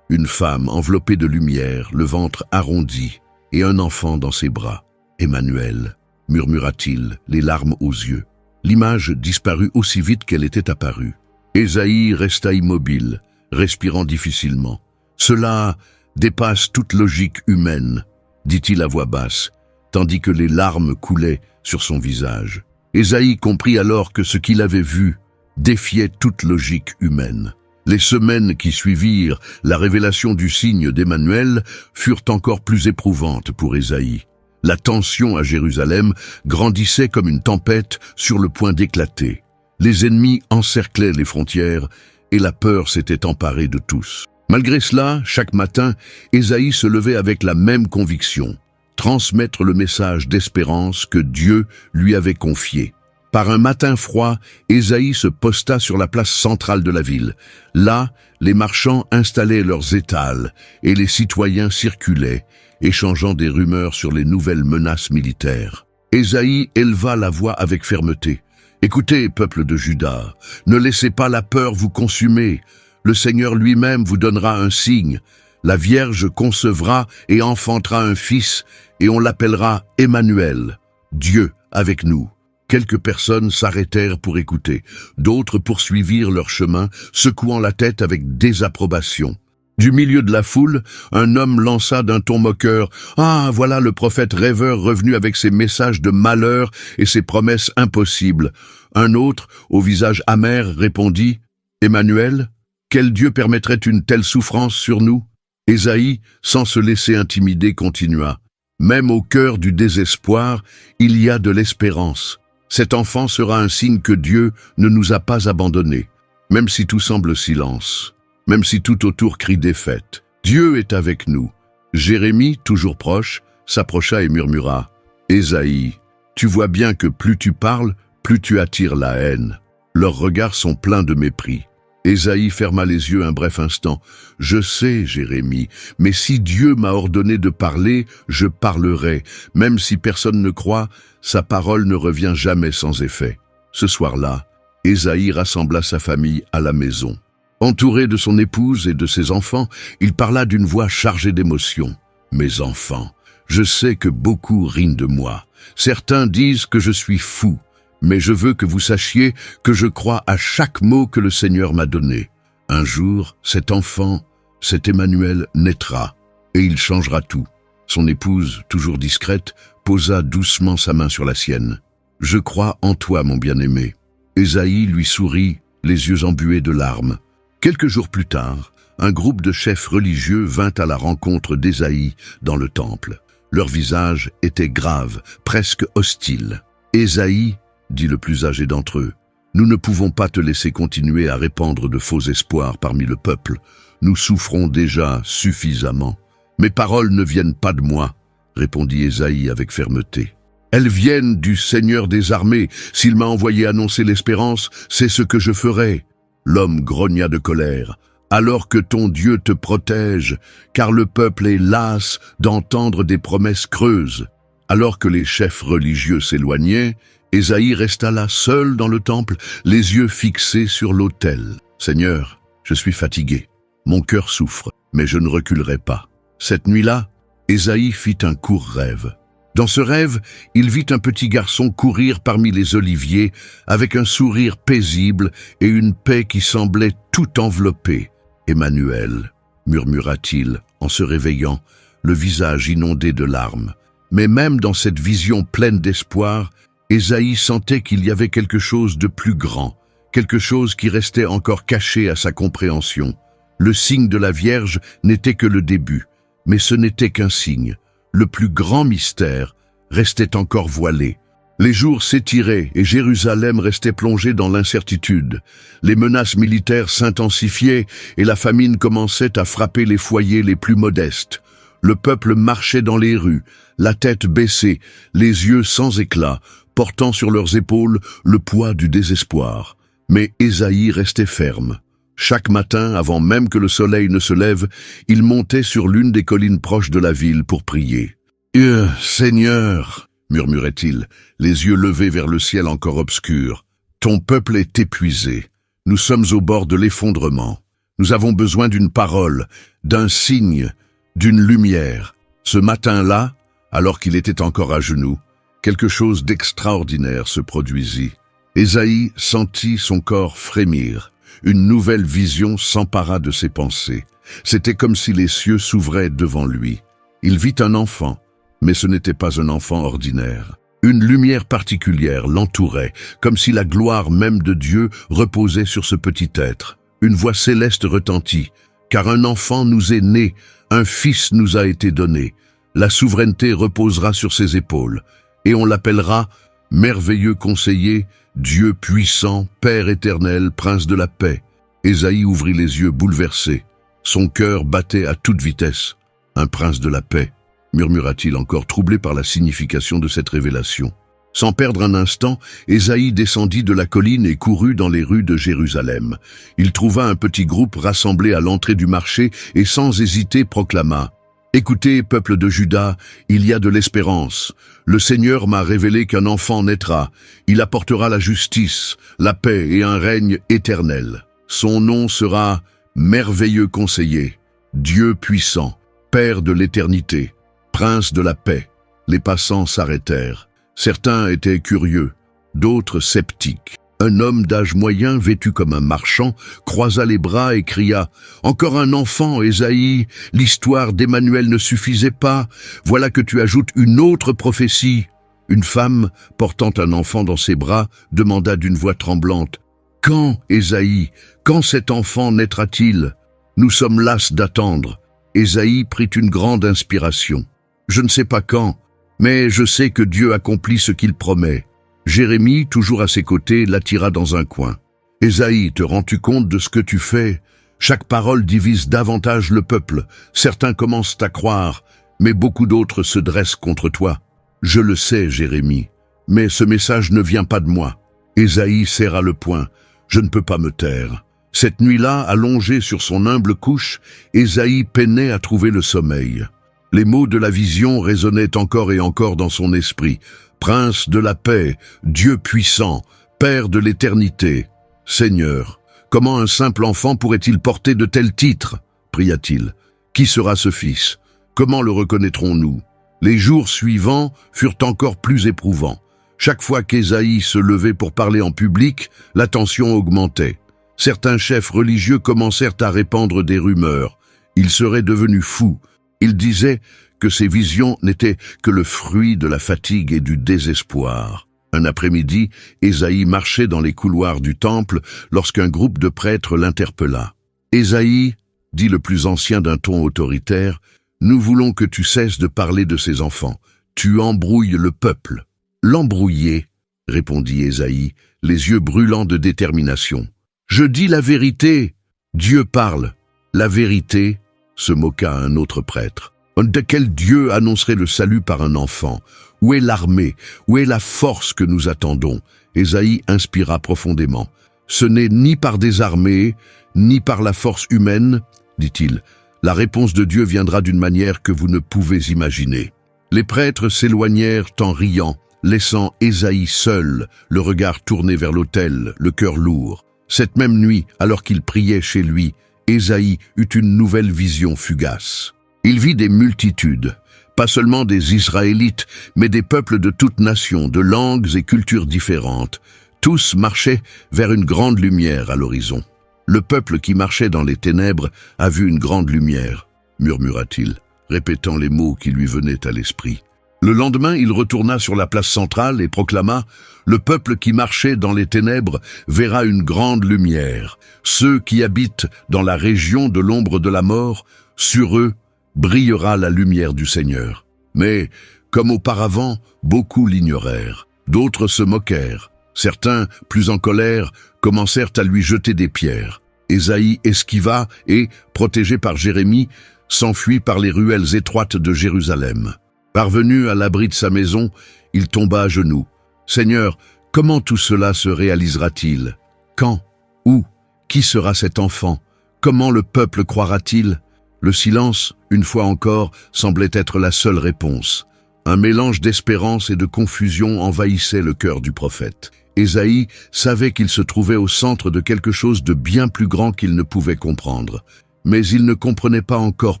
Une femme enveloppée de lumière, le ventre arrondi, et un enfant dans ses bras. « Emmanuel » murmura-t-il, les larmes aux yeux. L'image disparut aussi vite qu'elle était apparue. Ésaïe resta immobile, respirant difficilement. « Cela dépasse toute logique humaine », dit-il à voix basse, tandis que les larmes coulaient sur son visage. Ésaïe comprit alors que ce qu'il avait vu défiait toute logique humaine. Les semaines qui suivirent la révélation du signe d'Emmanuel furent encore plus éprouvantes pour Ésaïe. La tension à Jérusalem grandissait comme une tempête sur le point d'éclater. Les ennemis encerclaient les frontières et la peur s'était emparée de tous. Malgré cela, chaque matin, Ésaïe se levait avec la même conviction, transmettre le message d'espérance que Dieu lui avait confié. Par un matin froid, Ésaïe se posta sur la place centrale de la ville. Là, les marchands installaient leurs étals et les citoyens circulaient, échangeant des rumeurs sur les nouvelles menaces militaires. Ésaïe éleva la voix avec fermeté. « Écoutez, peuple de Juda, ne laissez pas la peur vous consumer. Le Seigneur lui-même vous donnera un signe. La Vierge concevra et enfantera un fils, et on l'appellera Emmanuel, Dieu avec nous. » Quelques personnes s'arrêtèrent pour écouter. D'autres poursuivirent leur chemin, secouant la tête avec désapprobation. Du milieu de la foule, un homme lança d'un ton moqueur « Ah, voilà le prophète rêveur revenu avec ses messages de malheur et ses promesses impossibles. » Un autre, au visage amer, répondit « Emmanuel, quel Dieu permettrait une telle souffrance sur nous ?» Ésaïe, sans se laisser intimider, continua « Même au cœur du désespoir, il y a de l'espérance. Cet enfant sera un signe que Dieu ne nous a pas abandonnés. Même si tout semble silence, même si tout autour crie défaite, Dieu est avec nous. Jérémie, toujours proche, s'approcha et murmura, « Ésaïe, tu vois bien que plus tu parles, plus tu attires la haine. Leurs regards sont pleins de mépris. » Ésaïe ferma les yeux un bref instant. « Je sais, Jérémie, mais si Dieu m'a ordonné de parler, je parlerai. Même si personne ne croit, sa parole ne revient jamais sans effet. » Ce soir-là, Ésaïe rassembla sa famille à la maison. Entouré de son épouse et de ses enfants, il parla d'une voix chargée d'émotion. « Mes enfants, je sais que beaucoup rient de moi. Certains disent que je suis fou. Mais je veux que vous sachiez que je crois à chaque mot que le Seigneur m'a donné. Un jour, cet enfant, cet Emmanuel, naîtra, et il changera tout. » Son épouse, toujours discrète, posa doucement sa main sur la sienne. « Je crois en toi, mon bien-aimé. » Ésaïe lui sourit, les yeux embués de larmes. Quelques jours plus tard, un groupe de chefs religieux vint à la rencontre d'Ésaïe dans le temple. Leur visage était grave, presque hostile. « Ésaïe, dit le plus âgé d'entre eux, « nous ne pouvons pas te laisser continuer à répandre de faux espoirs parmi le peuple. Nous souffrons déjà suffisamment. »« Mes paroles ne viennent pas de moi, » répondit Ésaïe avec fermeté. « Elles viennent du Seigneur des armées. S'il m'a envoyé annoncer l'espérance, c'est ce que je ferai. » L'homme grogna de colère. « Alors que ton Dieu te protège, car le peuple est las d'entendre des promesses creuses. » Alors que les chefs religieux s'éloignaient, Ésaïe resta là seul dans le temple, les yeux fixés sur l'autel. « Seigneur, je suis fatigué. Mon cœur souffre, mais je ne reculerai pas. » Cette nuit-là, Ésaïe fit un court rêve. Dans ce rêve, il vit un petit garçon courir parmi les oliviers avec un sourire paisible et une paix qui semblait tout envelopper. « Emmanuel, » murmura-t-il en se réveillant, le visage inondé de larmes. Mais même dans cette vision pleine d'espoir, Ésaïe sentait qu'il y avait quelque chose de plus grand, quelque chose qui restait encore caché à sa compréhension. Le signe de la Vierge n'était que le début, mais ce n'était qu'un signe. Le plus grand mystère restait encore voilé. Les jours s'étiraient et Jérusalem restait plongée dans l'incertitude. Les menaces militaires s'intensifiaient et la famine commençait à frapper les foyers les plus modestes. Le peuple marchait dans les rues, la tête baissée, les yeux sans éclat, portant sur leurs épaules le poids du désespoir. Mais Ésaïe restait ferme. Chaque matin, avant même que le soleil ne se lève, il montait sur l'une des collines proches de la ville pour prier. « Seigneur !» murmurait-il, les yeux levés vers le ciel encore obscur. « Ton peuple est épuisé. Nous sommes au bord de l'effondrement. Nous avons besoin d'une parole, d'un signe, d'une lumière. » Ce matin-là, alors qu'il était encore à genoux, quelque chose d'extraordinaire se produisit. Ésaïe sentit son corps frémir. Une nouvelle vision s'empara de ses pensées. C'était comme si les cieux s'ouvraient devant lui. Il vit un enfant, mais ce n'était pas un enfant ordinaire. Une lumière particulière l'entourait, comme si la gloire même de Dieu reposait sur ce petit être. Une voix céleste retentit, « Car un enfant nous est né, un fils nous a été donné. La souveraineté reposera sur ses épaules, et on l'appellera merveilleux conseiller, Dieu puissant, Père éternel, Prince de la paix. » Ésaïe ouvrit les yeux bouleversé. Son cœur battait à toute vitesse. « Un prince de la paix », murmura-t-il encore troublé par la signification de cette révélation. Sans perdre un instant, Ésaïe descendit de la colline et courut dans les rues de Jérusalem. Il trouva un petit groupe rassemblé à l'entrée du marché et sans hésiter proclama « Écoutez, peuple de Juda, il y a de l'espérance. Le Seigneur m'a révélé qu'un enfant naîtra. Il apportera la justice, la paix et un règne éternel. Son nom sera merveilleux conseiller, Dieu puissant, Père de l'éternité, Prince de la paix. » Les passants s'arrêtèrent. Certains étaient curieux, d'autres sceptiques. Un homme d'âge moyen, vêtu comme un marchand, croisa les bras et cria « Encore un enfant, Ésaïe, l'histoire d'Emmanuel ne suffisait pas, voilà que tu ajoutes une autre prophétie. » Une femme, portant un enfant dans ses bras, demanda d'une voix tremblante « Quand, Ésaïe, quand cet enfant naîtra-t-il? Nous sommes las d'attendre. » Ésaïe prit une grande inspiration. « Je ne sais pas quand, mais je sais que Dieu accomplit ce qu'il promet. » Jérémie, toujours à ses côtés, l'attira dans un coin. « Ésaïe, te rends-tu compte de ce que tu fais? Chaque parole divise davantage le peuple. Certains commencent à croire, mais beaucoup d'autres se dressent contre toi. Je le sais, Jérémie, mais ce message ne vient pas de moi. » Ésaïe serra le poing. « Je ne peux pas me taire. » Cette nuit-là, allongé sur son humble couche, Ésaïe peinait à trouver le sommeil. Les mots de la vision résonnaient encore et encore dans son esprit. « Prince de la paix, Dieu puissant, Père de l'éternité. Seigneur, comment un simple enfant pourrait-il porter de tels titres ?» pria-t-il. « Qui sera ce fils? Comment le reconnaîtrons-nous » Les jours suivants furent encore plus éprouvants. Chaque fois qu'Ésaïe se levait pour parler en public, la tension augmentait. Certains chefs religieux commencèrent à répandre des rumeurs. Il serait devenu fou. Ils disaient que ces visions n'étaient que le fruit de la fatigue et du désespoir. Un après-midi, Ésaïe marchait dans les couloirs du temple lorsqu'un groupe de prêtres l'interpella. « Ésaïe, dit le plus ancien d'un ton autoritaire, nous voulons que tu cesses de parler de ces enfants. Tu embrouilles le peuple. » « L'embrouiller, répondit Ésaïe, les yeux brûlants de détermination. « Je dis la vérité. Dieu parle. » « La vérité, se moqua un autre prêtre. De quel Dieu annoncerait le salut par un enfant? Où est l'armée? Où est la force que nous attendons? Ésaïe inspira profondément. Ce n'est ni par des armées, ni par la force humaine, dit-il. La réponse de Dieu viendra d'une manière que vous ne pouvez imaginer. Les prêtres s'éloignèrent en riant, laissant Ésaïe seul, le regard tourné vers l'autel, le cœur lourd. Cette même nuit, alors qu'il priait chez lui, Ésaïe eut une nouvelle vision fugace. Il vit des multitudes, pas seulement des Israélites, mais des peuples de toutes nations, de langues et cultures différentes. Tous marchaient vers une grande lumière à l'horizon. « Le peuple qui marchait dans les ténèbres a vu une grande lumière », murmura-t-il, répétant les mots qui lui venaient à l'esprit. Le lendemain, il retourna sur la place centrale et proclama « Le peuple qui marchait dans les ténèbres verra une grande lumière. Ceux qui habitent dans la région de l'ombre de la mort, sur eux brillera la lumière du Seigneur. » Mais, comme auparavant, beaucoup l'ignorèrent. D'autres se moquèrent. Certains, plus en colère, commencèrent à lui jeter des pierres. Ésaïe esquiva et, protégé par Jérémie, s'enfuit par les ruelles étroites de Jérusalem. Parvenu à l'abri de sa maison, il tomba à genoux. « Seigneur, comment tout cela se réalisera-t-il? Quand? Où? Qui sera cet enfant? Comment le peuple croira-t-il » Le silence, une fois encore, semblait être la seule réponse. Un mélange d'espérance et de confusion envahissait le cœur du prophète. Ésaïe savait qu'il se trouvait au centre de quelque chose de bien plus grand qu'il ne pouvait comprendre. Mais il ne comprenait pas encore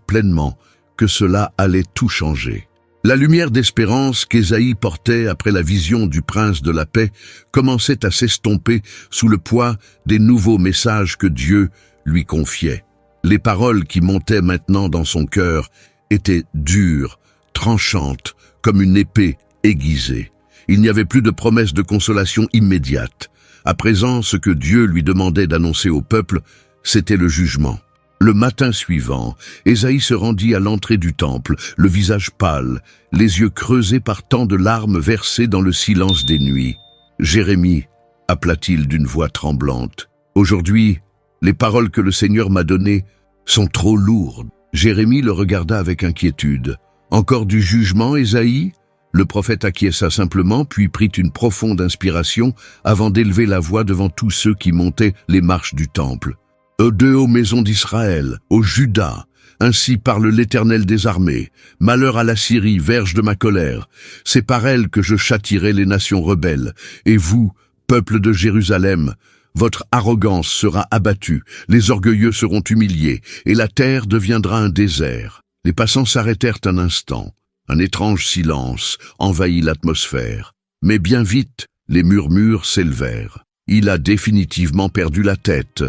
pleinement que cela allait tout changer. La lumière d'espérance qu'Ésaïe portait après la vision du prince de la paix commençait à s'estomper sous le poids des nouveaux messages que Dieu lui confiait. Les paroles qui montaient maintenant dans son cœur étaient dures, tranchantes, comme une épée aiguisée. Il n'y avait plus de promesse de consolation immédiate. À présent, ce que Dieu lui demandait d'annoncer au peuple, c'était le jugement. Le matin suivant, Ésaïe se rendit à l'entrée du temple, le visage pâle, les yeux creusés par tant de larmes versées dans le silence des nuits. « Jérémie, » appela-t-il d'une voix tremblante, « aujourd'hui, les paroles que le Seigneur m'a données sont trop lourdes. » Jérémie le regarda avec inquiétude. « Encore du jugement, Ésaïe ?» Le prophète acquiesça simplement, puis prit une profonde inspiration avant d'élever la voix devant tous ceux qui montaient les marches du temple. « Ô maison d'Israël, ô Juda, ainsi parle l'Éternel des armées. Malheur à la Syrie, verge de ma colère. C'est par elle que je châtierai les nations rebelles. Et vous, peuple de Jérusalem, votre arrogance sera abattue, les orgueilleux seront humiliés, et la terre deviendra un désert. » Les passants s'arrêtèrent un instant. Un étrange silence envahit l'atmosphère. Mais bien vite, les murmures s'élevèrent. « Il a définitivement perdu la tête »,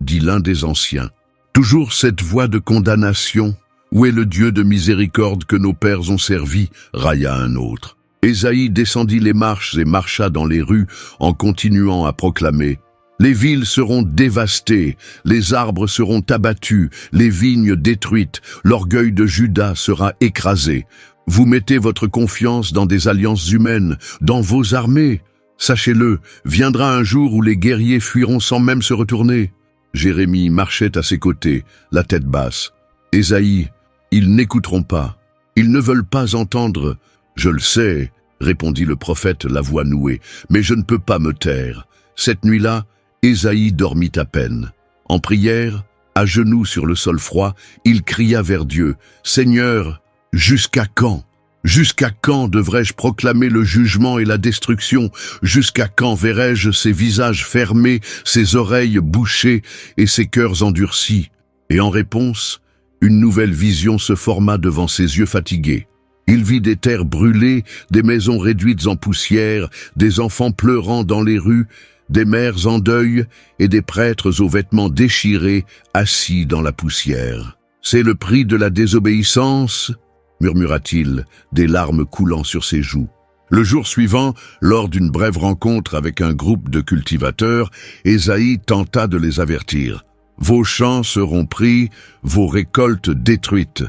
dit l'un des anciens. « Toujours cette voix de condamnation. Où est le Dieu de miséricorde que nos pères ont servi ?» railla un autre. Ésaïe descendit les marches et marcha dans les rues en continuant à proclamer « Les villes seront dévastées, les arbres seront abattus, les vignes détruites, l'orgueil de Juda sera écrasé. Vous mettez votre confiance dans des alliances humaines, dans vos armées. Sachez-le, viendra un jour où les guerriers fuiront sans même se retourner. Jérémie marchait à ses côtés, la tête basse. Ésaïe, ils n'écouteront pas. Ils ne veulent pas entendre. Je le sais, répondit le prophète, la voix nouée, mais je ne peux pas me taire. Cette nuit-là, Ésaïe dormit à peine. En prière, à genoux sur le sol froid, il cria vers Dieu, « Seigneur, jusqu'à quand ? Jusqu'à quand devrais-je proclamer le jugement et la destruction? Jusqu'à quand verrai-je ces visages fermés, ces oreilles bouchées et ces cœurs endurcis ?» Et en réponse, une nouvelle vision se forma devant ses yeux fatigués. Il vit des terres brûlées, des maisons réduites en poussière, des enfants pleurant dans les rues, des mères en deuil et des prêtres aux vêtements déchirés, assis dans la poussière. « C'est le prix de la désobéissance ?» murmura-t-il, des larmes coulant sur ses joues. Le jour suivant, lors d'une brève rencontre avec un groupe de cultivateurs, Ésaïe tenta de les avertir. « Vos champs seront pris, vos récoltes détruites.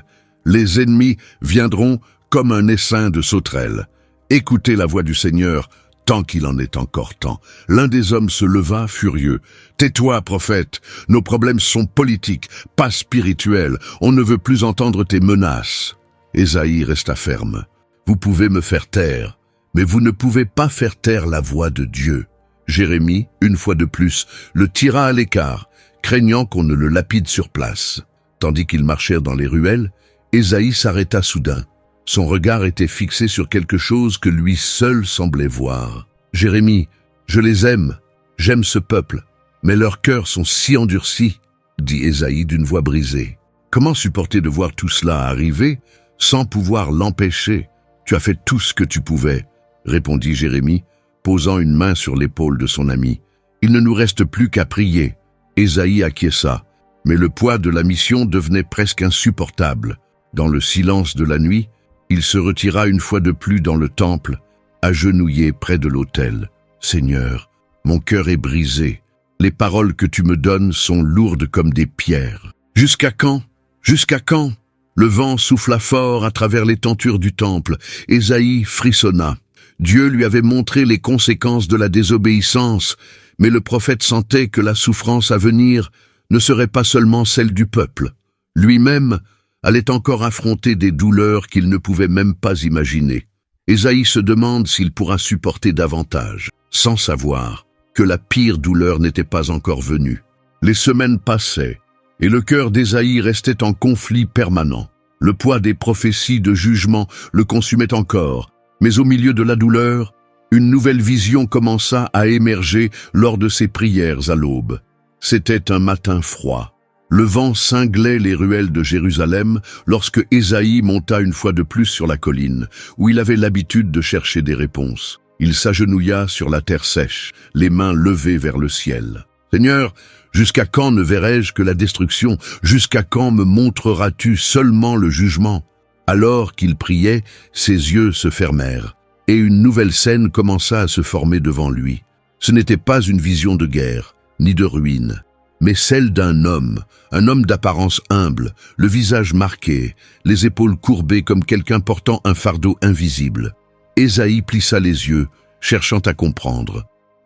Les ennemis viendront comme un essaim de sauterelles. Écoutez la voix du Seigneur, tant qu'il en est encore temps. » L'un des hommes se leva, furieux. « Tais-toi, prophète, nos problèmes sont politiques, pas spirituels. On ne veut plus entendre tes menaces. » Ésaïe resta ferme. « Vous pouvez me faire taire, mais vous ne pouvez pas faire taire la voix de Dieu. » Jérémie, une fois de plus, le tira à l'écart, craignant qu'on ne le lapide sur place. Tandis qu'ils marchèrent dans les ruelles, Ésaïe s'arrêta soudain. Son regard était fixé sur quelque chose que lui seul semblait voir. « Jérémie, je les aime, j'aime ce peuple, mais leurs cœurs sont si endurcis, » dit Ésaïe d'une voix brisée. « Comment supporter de voir tout cela arriver sans pouvoir l'empêcher? Tu as fait tout ce que tu pouvais, » répondit Jérémie, posant une main sur l'épaule de son ami. « Il ne nous reste plus qu'à prier. » Ésaïe acquiesça, mais le poids de la mission devenait presque insupportable. Dans le silence de la nuit, il se retira une fois de plus dans le temple, agenouillé près de l'autel. « Seigneur, mon cœur est brisé. Les paroles que tu me donnes sont lourdes comme des pierres. Jusqu'à quand? Jusqu'à quand ?» Le vent souffla fort à travers les tentures du temple. Ésaïe frissonna. Dieu lui avait montré les conséquences de la désobéissance, mais le prophète sentait que la souffrance à venir ne serait pas seulement celle du peuple. Lui-même allait encore affronter des douleurs qu'il ne pouvait même pas imaginer. Ésaïe se demande s'il pourra supporter davantage, sans savoir que la pire douleur n'était pas encore venue. Les semaines passaient, et le cœur d'Ésaïe restait en conflit permanent. Le poids des prophéties de jugement le consumait encore, mais au milieu de la douleur, une nouvelle vision commença à émerger lors de ses prières à l'aube. C'était un matin froid. Le vent cinglait les ruelles de Jérusalem lorsque Ésaïe monta une fois de plus sur la colline, où il avait l'habitude de chercher des réponses. Il s'agenouilla sur la terre sèche, les mains levées vers le ciel. « Seigneur, jusqu'à quand ne verrai-je que la destruction? Jusqu'à quand me montreras-tu seulement le jugement ?» Alors qu'il priait, ses yeux se fermèrent, et une nouvelle scène commença à se former devant lui. Ce n'était pas une vision de guerre, ni de ruine, mais celle d'un homme d'apparence humble, le visage marqué, les épaules courbées comme quelqu'un portant un fardeau invisible. Ésaïe plissa les yeux, cherchant à comprendre.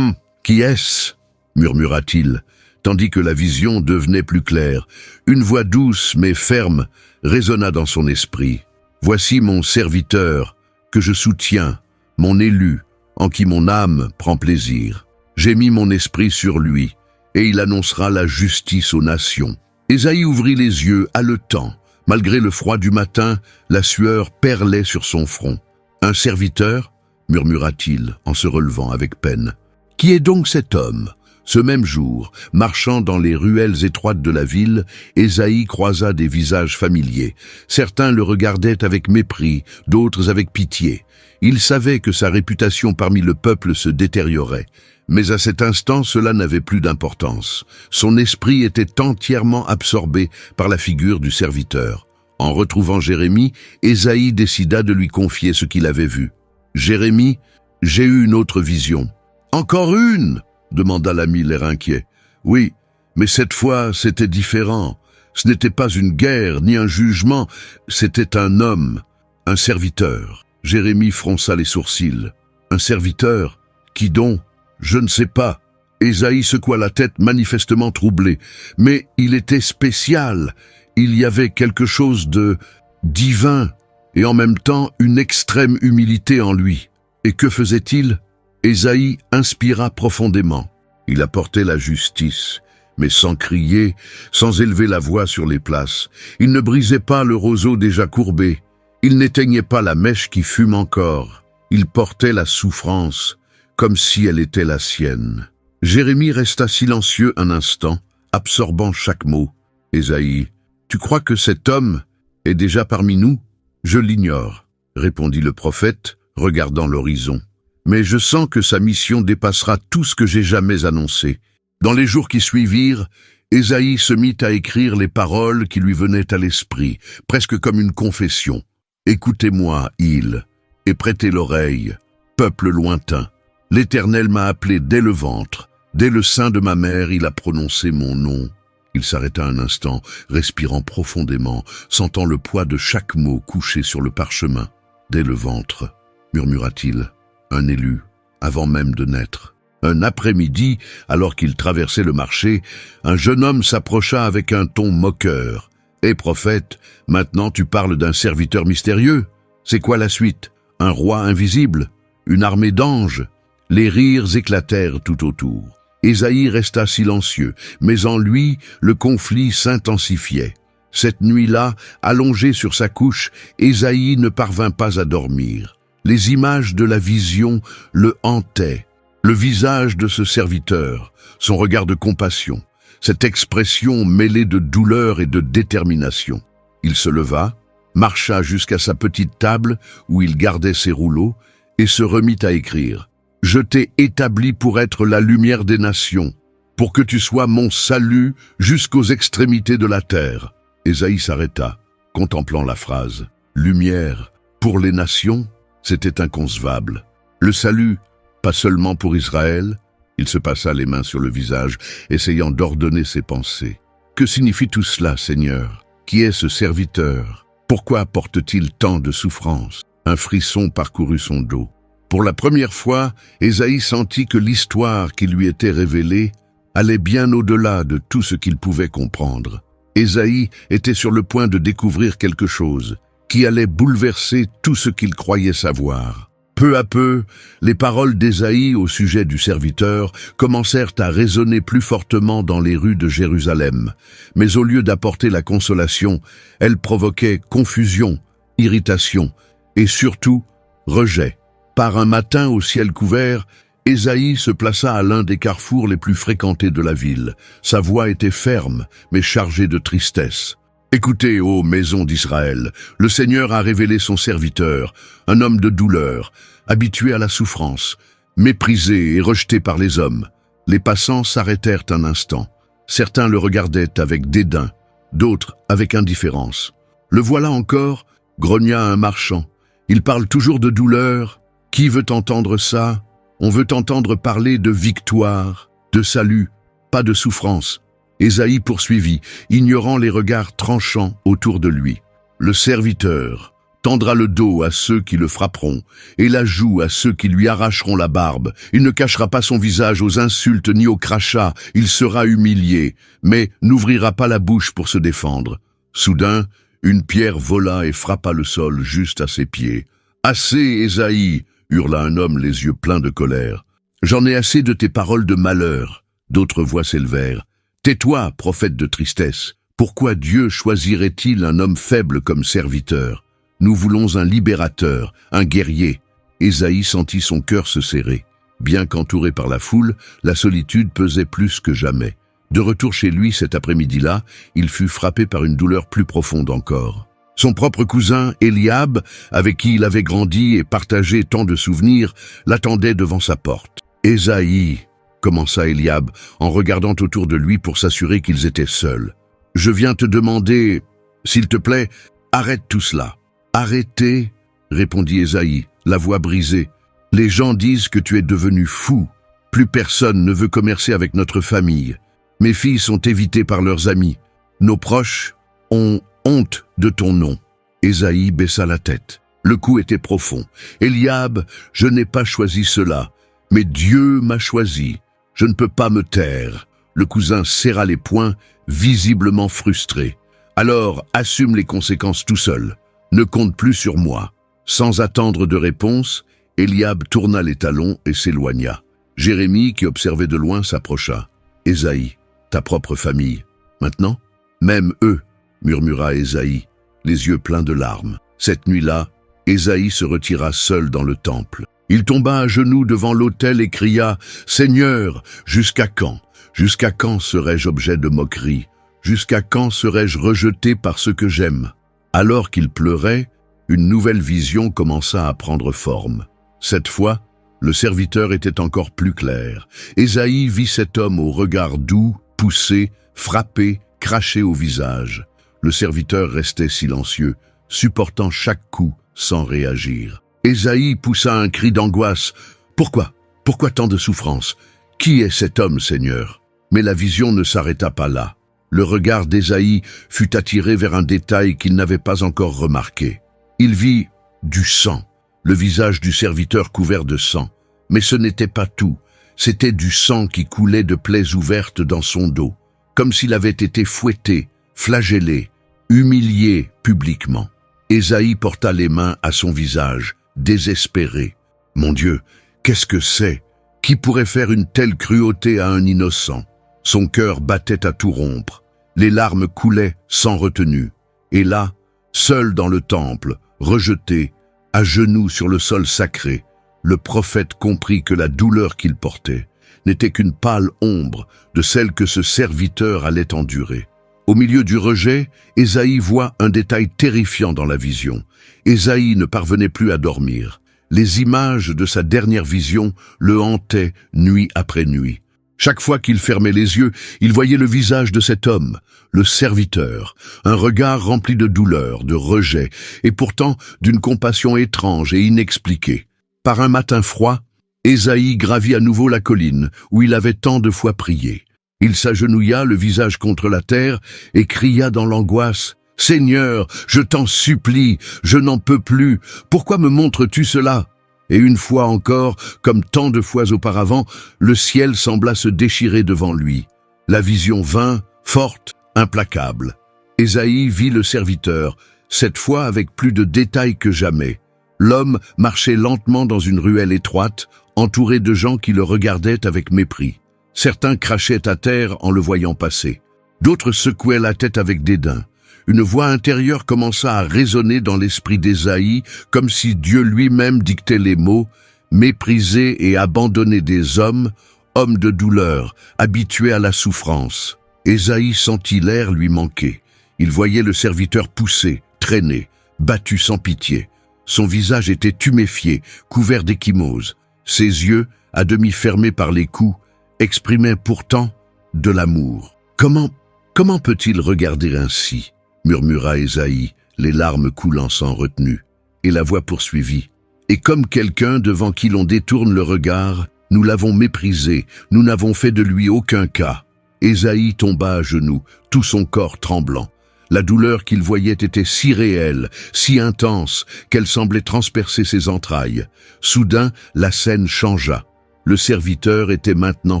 « Qui est-ce » murmura-t-il, tandis que la vision devenait plus claire. Une voix douce mais ferme résonna dans son esprit. « Voici mon serviteur, que je soutiens, mon élu, en qui mon âme prend plaisir. J'ai mis mon esprit sur lui, et il annoncera la justice aux nations. » Ésaïe ouvrit les yeux, haletant. Malgré le froid du matin, la sueur perlait sur son front. « Un serviteur » murmura-t-il en se relevant avec peine. « Qui est donc cet homme ?» Ce même jour, marchant dans les ruelles étroites de la ville, Ésaïe croisa des visages familiers. Certains le regardaient avec mépris, d'autres avec pitié. Il savait que sa réputation parmi le peuple se détériorait. Mais à cet instant, cela n'avait plus d'importance. Son esprit était entièrement absorbé par la figure du serviteur. En retrouvant Jérémie, Ésaïe décida de lui confier ce qu'il avait vu. « Jérémie, j'ai eu une autre vision. »« Encore une ?» demanda l'ami l'air inquiet. « Oui, mais cette fois c'était différent. Ce n'était pas une guerre ni un jugement, c'était un homme, un serviteur. » Jérémie fronça les sourcils. « Un serviteur? Qui donc? Je ne sais pas. Ésaïe secoua la tête manifestement troublé. Mais il était spécial. Il y avait quelque chose de divin et en même temps une extrême humilité en lui. Et que faisait-il? Ésaïe inspira profondément. Il apportait la justice, mais sans crier, sans élever la voix sur les places. Il ne brisait pas le roseau déjà courbé. Il n'éteignait pas la mèche qui fume encore. Il portait la souffrance, comme si elle était la sienne. Jérémie resta silencieux un instant, absorbant chaque mot. Ésaïe, tu crois que cet homme est déjà parmi nous? Je l'ignore, répondit le prophète, regardant l'horizon. Mais je sens que sa mission dépassera tout ce que j'ai jamais annoncé. Dans les jours qui suivirent, Ésaïe se mit à écrire les paroles qui lui venaient à l'esprit, presque comme une confession. Écoutez-moi, île, et prêtez l'oreille, peuple lointain. L'Éternel m'a appelé dès le ventre. Dès le sein de ma mère, il a prononcé mon nom. Il s'arrêta un instant, respirant profondément, sentant le poids de chaque mot couché sur le parchemin. Dès le ventre, murmura-t-il, un élu, avant même de naître. Un après-midi, alors qu'il traversait le marché, un jeune homme s'approcha avec un ton moqueur. « Hé prophète, maintenant tu parles d'un serviteur mystérieux? C'est quoi la suite? Un roi invisible? Une armée d'anges ?» Les rires éclatèrent tout autour. Ésaïe resta silencieux, mais en lui, le conflit s'intensifiait. Cette nuit-là, allongé sur sa couche, Ésaïe ne parvint pas à dormir. Les images de la vision le hantaient. Le visage de ce serviteur, son regard de compassion, cette expression mêlée de douleur et de détermination. Il se leva, marcha jusqu'à sa petite table où il gardait ses rouleaux et se remit à écrire. « Je t'ai établi pour être la lumière des nations, pour que tu sois mon salut jusqu'aux extrémités de la terre. » Ésaïe s'arrêta, contemplant la phrase. « Lumière pour les nations ?» C'était inconcevable. Le salut, pas seulement pour Israël. Il se passa les mains sur le visage, essayant d'ordonner ses pensées. « Que signifie tout cela, Seigneur? Qui est ce serviteur? Pourquoi apporte-t-il tant de souffrance ?» Un frisson parcourut son dos. Pour la première fois, Ésaïe sentit que l'histoire qui lui était révélée allait bien au-delà de tout ce qu'il pouvait comprendre. Ésaïe était sur le point de découvrir quelque chose qui allait bouleverser tout ce qu'il croyait savoir. Peu à peu, les paroles d'Ésaïe au sujet du serviteur commencèrent à résonner plus fortement dans les rues de Jérusalem. Mais au lieu d'apporter la consolation, elles provoquaient confusion, irritation et surtout rejet. Par un matin au ciel couvert, Ésaïe se plaça à l'un des carrefours les plus fréquentés de la ville. Sa voix était ferme, mais chargée de tristesse. « Écoutez, ô maison d'Israël, le Seigneur a révélé son serviteur, un homme de douleur, habitué à la souffrance, méprisé et rejeté par les hommes. » Les passants s'arrêtèrent un instant. Certains le regardaient avec dédain, d'autres avec indifférence. « Le voilà encore » grogna un marchand. « Il parle toujours de douleur. Qui veut entendre ça? On veut entendre parler de victoire, de salut, pas de souffrance. » Ésaïe poursuivit, ignorant les regards tranchants autour de lui. « Le serviteur tendra le dos à ceux qui le frapperont et la joue à ceux qui lui arracheront la barbe. Il ne cachera pas son visage aux insultes ni aux crachats, il sera humilié, mais n'ouvrira pas la bouche pour se défendre. » Soudain, une pierre vola et frappa le sol juste à ses pieds. « Assez, Ésaïe !» hurla un homme les yeux pleins de colère. « J'en ai assez de tes paroles de malheur. » D'autres voix s'élevèrent. « Tais-toi, prophète de tristesse. Pourquoi Dieu choisirait-il un homme faible comme serviteur? Nous voulons un libérateur, un guerrier. » Ésaïe sentit son cœur se serrer. Bien qu'entouré par la foule, la solitude pesait plus que jamais. De retour chez lui cet après-midi-là, il fut frappé par une douleur plus profonde encore. Son propre cousin, Eliab, avec qui il avait grandi et partagé tant de souvenirs, l'attendait devant sa porte. « Ésaïe !» commença Eliab, en regardant autour de lui pour s'assurer qu'ils étaient seuls. « Je viens te demander, s'il te plaît, arrête tout cela. »« Arrêtez » répondit Ésaïe, la voix brisée. « Les gens disent que tu es devenu fou. Plus personne ne veut commercer avec notre famille. Mes filles sont évitées par leurs amis. Nos proches ont honte de ton nom. » Ésaïe baissa la tête. Le coup était profond. « Eliab, je n'ai pas choisi cela. Mais Dieu m'a choisi. Je ne peux pas me taire. Le cousin serra les poings, visiblement frustré. Alors, assume les conséquences tout seul. Ne compte plus sur moi. Sans attendre de réponse, Eliab tourna les talons et s'éloigna. Jérémie, qui observait de loin, s'approcha. « Ésaïe, ta propre famille. Maintenant ?» « Même eux, » murmura Ésaïe, les yeux pleins de larmes. Cette nuit-là, Ésaïe se retira seul dans le temple. Il tomba à genoux devant l'autel et cria « Seigneur, jusqu'à quand? Jusqu'à quand serai-je objet de moquerie? Jusqu'à quand serai-je rejeté par ceux que j'aime ?» Alors qu'il pleurait, une nouvelle vision commença à prendre forme. Cette fois, le serviteur était encore plus clair. Ésaïe vit cet homme au regard doux, poussé, frappé, craché au visage. Le serviteur restait silencieux, supportant chaque coup sans réagir. Ésaïe poussa un cri d'angoisse. « Pourquoi? Pourquoi tant de souffrance? Qui est cet homme, Seigneur ?» Mais la vision ne s'arrêta pas là. Le regard d'Ésaïe fut attiré vers un détail qu'il n'avait pas encore remarqué. Il vit du sang, le visage du serviteur couvert de sang. Mais ce n'était pas tout. C'était du sang qui coulait de plaies ouvertes dans son dos, comme s'il avait été fouetté, flagellé, humilié publiquement. Ésaïe porta les mains à son visage, désespéré. « Mon Dieu, qu'est-ce que c'est? Qui pourrait faire une telle cruauté à un innocent ?» Son cœur battait à tout rompre. Les larmes coulaient sans retenue. Et là, seul dans le temple, rejeté, à genoux sur le sol sacré, le prophète comprit que la douleur qu'il portait n'était qu'une pâle ombre de celle que ce serviteur allait endurer. Au milieu du rejet, Ésaïe voit un détail terrifiant dans la vision. Ésaïe ne parvenait plus à dormir. Les images de sa dernière vision le hantaient nuit après nuit. Chaque fois qu'il fermait les yeux, il voyait le visage de cet homme, le serviteur, un regard rempli de douleur, de rejet, et pourtant d'une compassion étrange et inexpliquée. Par un matin froid, Ésaïe gravit à nouveau la colline où il avait tant de fois prié. Il s'agenouilla, le visage contre la terre, et cria dans l'angoisse « Seigneur, je t'en supplie, je n'en peux plus, pourquoi me montres-tu cela ?» Et une fois encore, comme tant de fois auparavant, le ciel sembla se déchirer devant lui. La vision vint, forte, implacable. Ésaïe vit le serviteur, cette fois avec plus de détails que jamais. L'homme marchait lentement dans une ruelle étroite, entouré de gens qui le regardaient avec mépris. Certains crachaient à terre en le voyant passer. D'autres secouaient la tête avec dédain. Une voix intérieure commença à résonner dans l'esprit d'Ésaïe, comme si Dieu lui-même dictait les mots « mépriser et abandonner des hommes, hommes de douleur, habitués à la souffrance ». Ésaïe sentit l'air lui manquer. Il voyait le serviteur pousser, traîner, battu sans pitié. Son visage était tuméfié, couvert d'ecchymoses. Ses yeux, à demi fermés par les coups, exprimaient pourtant de l'amour. Comment peut-il regarder ainsi ? Murmura Ésaïe, les larmes coulant sans retenue. Et la voix poursuivit. Et comme quelqu'un devant qui l'on détourne le regard, nous l'avons méprisé, nous n'avons fait de lui aucun cas. Ésaïe tomba à genoux, tout son corps tremblant. La douleur qu'il voyait était si réelle, si intense, qu'elle semblait transpercer ses entrailles. Soudain, la scène changea. Le serviteur était maintenant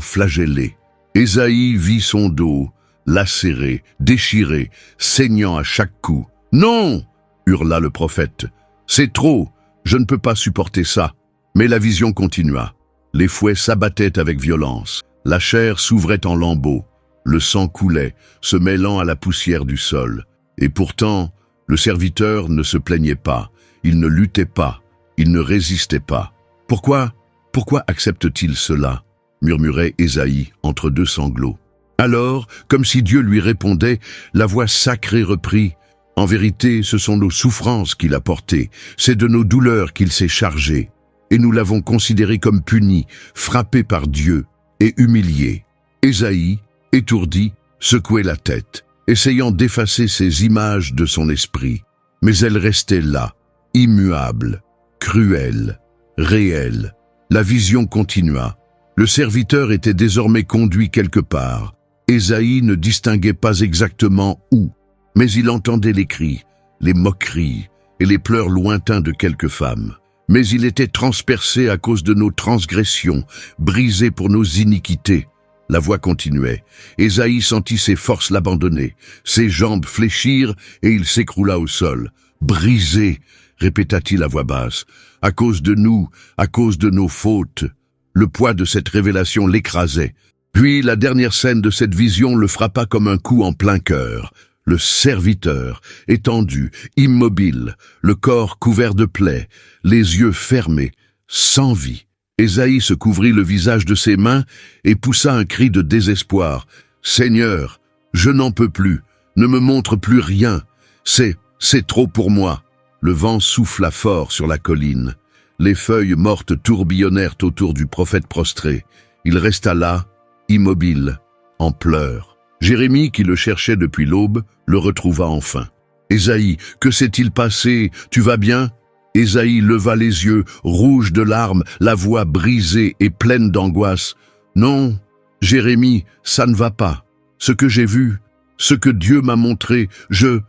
flagellé. Ésaïe vit son dos, lacéré, déchiré, saignant à chaque coup. « Non !» hurla le prophète. « C'est trop, je ne peux pas supporter ça. » Mais la vision continua. Les fouets s'abattaient avec violence. La chair s'ouvrait en lambeaux. Le sang coulait, se mêlant à la poussière du sol. Et pourtant, le serviteur ne se plaignait pas. Il ne luttait pas. Il ne résistait pas. « Pourquoi accepte-t-il cela ?» murmurait Ésaïe entre deux sanglots. Alors, comme si Dieu lui répondait, la voix sacrée reprit « En vérité, ce sont nos souffrances qu'il a portées, c'est de nos douleurs qu'il s'est chargé, et nous l'avons considéré comme puni, frappé par Dieu et humilié. » Ésaïe, étourdi, secouait la tête, essayant d'effacer ces images de son esprit. Mais elles restaient là, immuables, cruelles, réelles. La vision continua. Le serviteur était désormais conduit quelque part. Ésaïe ne distinguait pas exactement où, mais il entendait les cris, les moqueries et les pleurs lointains de quelques femmes. mais il était transpercé à cause de nos transgressions, brisé pour nos iniquités. La voix continuait. Ésaïe sentit ses forces l'abandonner. Ses jambes fléchirent et il s'écroula au sol. Brisé, répéta-t-il à voix basse, à cause de nous, à cause de nos fautes. Le poids de cette révélation l'écrasait. Puis la dernière scène de cette vision le frappa comme un coup en plein cœur. Le serviteur, étendu, immobile, le corps couvert de plaies, les yeux fermés, sans vie. Ésaïe se couvrit le visage de ses mains et poussa un cri de désespoir. « Seigneur, je n'en peux plus, ne me montre plus rien, c'est trop pour moi. » Le vent souffla fort sur la colline. Les feuilles mortes tourbillonnèrent autour du prophète prostré. Il resta là, immobile, en pleurs. Jérémie, qui le cherchait depuis l'aube, le retrouva enfin. « Ésaïe, que s'est-il passé? Tu vas bien ?» Ésaïe leva les yeux, rouge de larmes, la voix brisée et pleine d'angoisse. « Non, Jérémie, ça ne va pas. Ce que j'ai vu, ce que Dieu m'a montré, je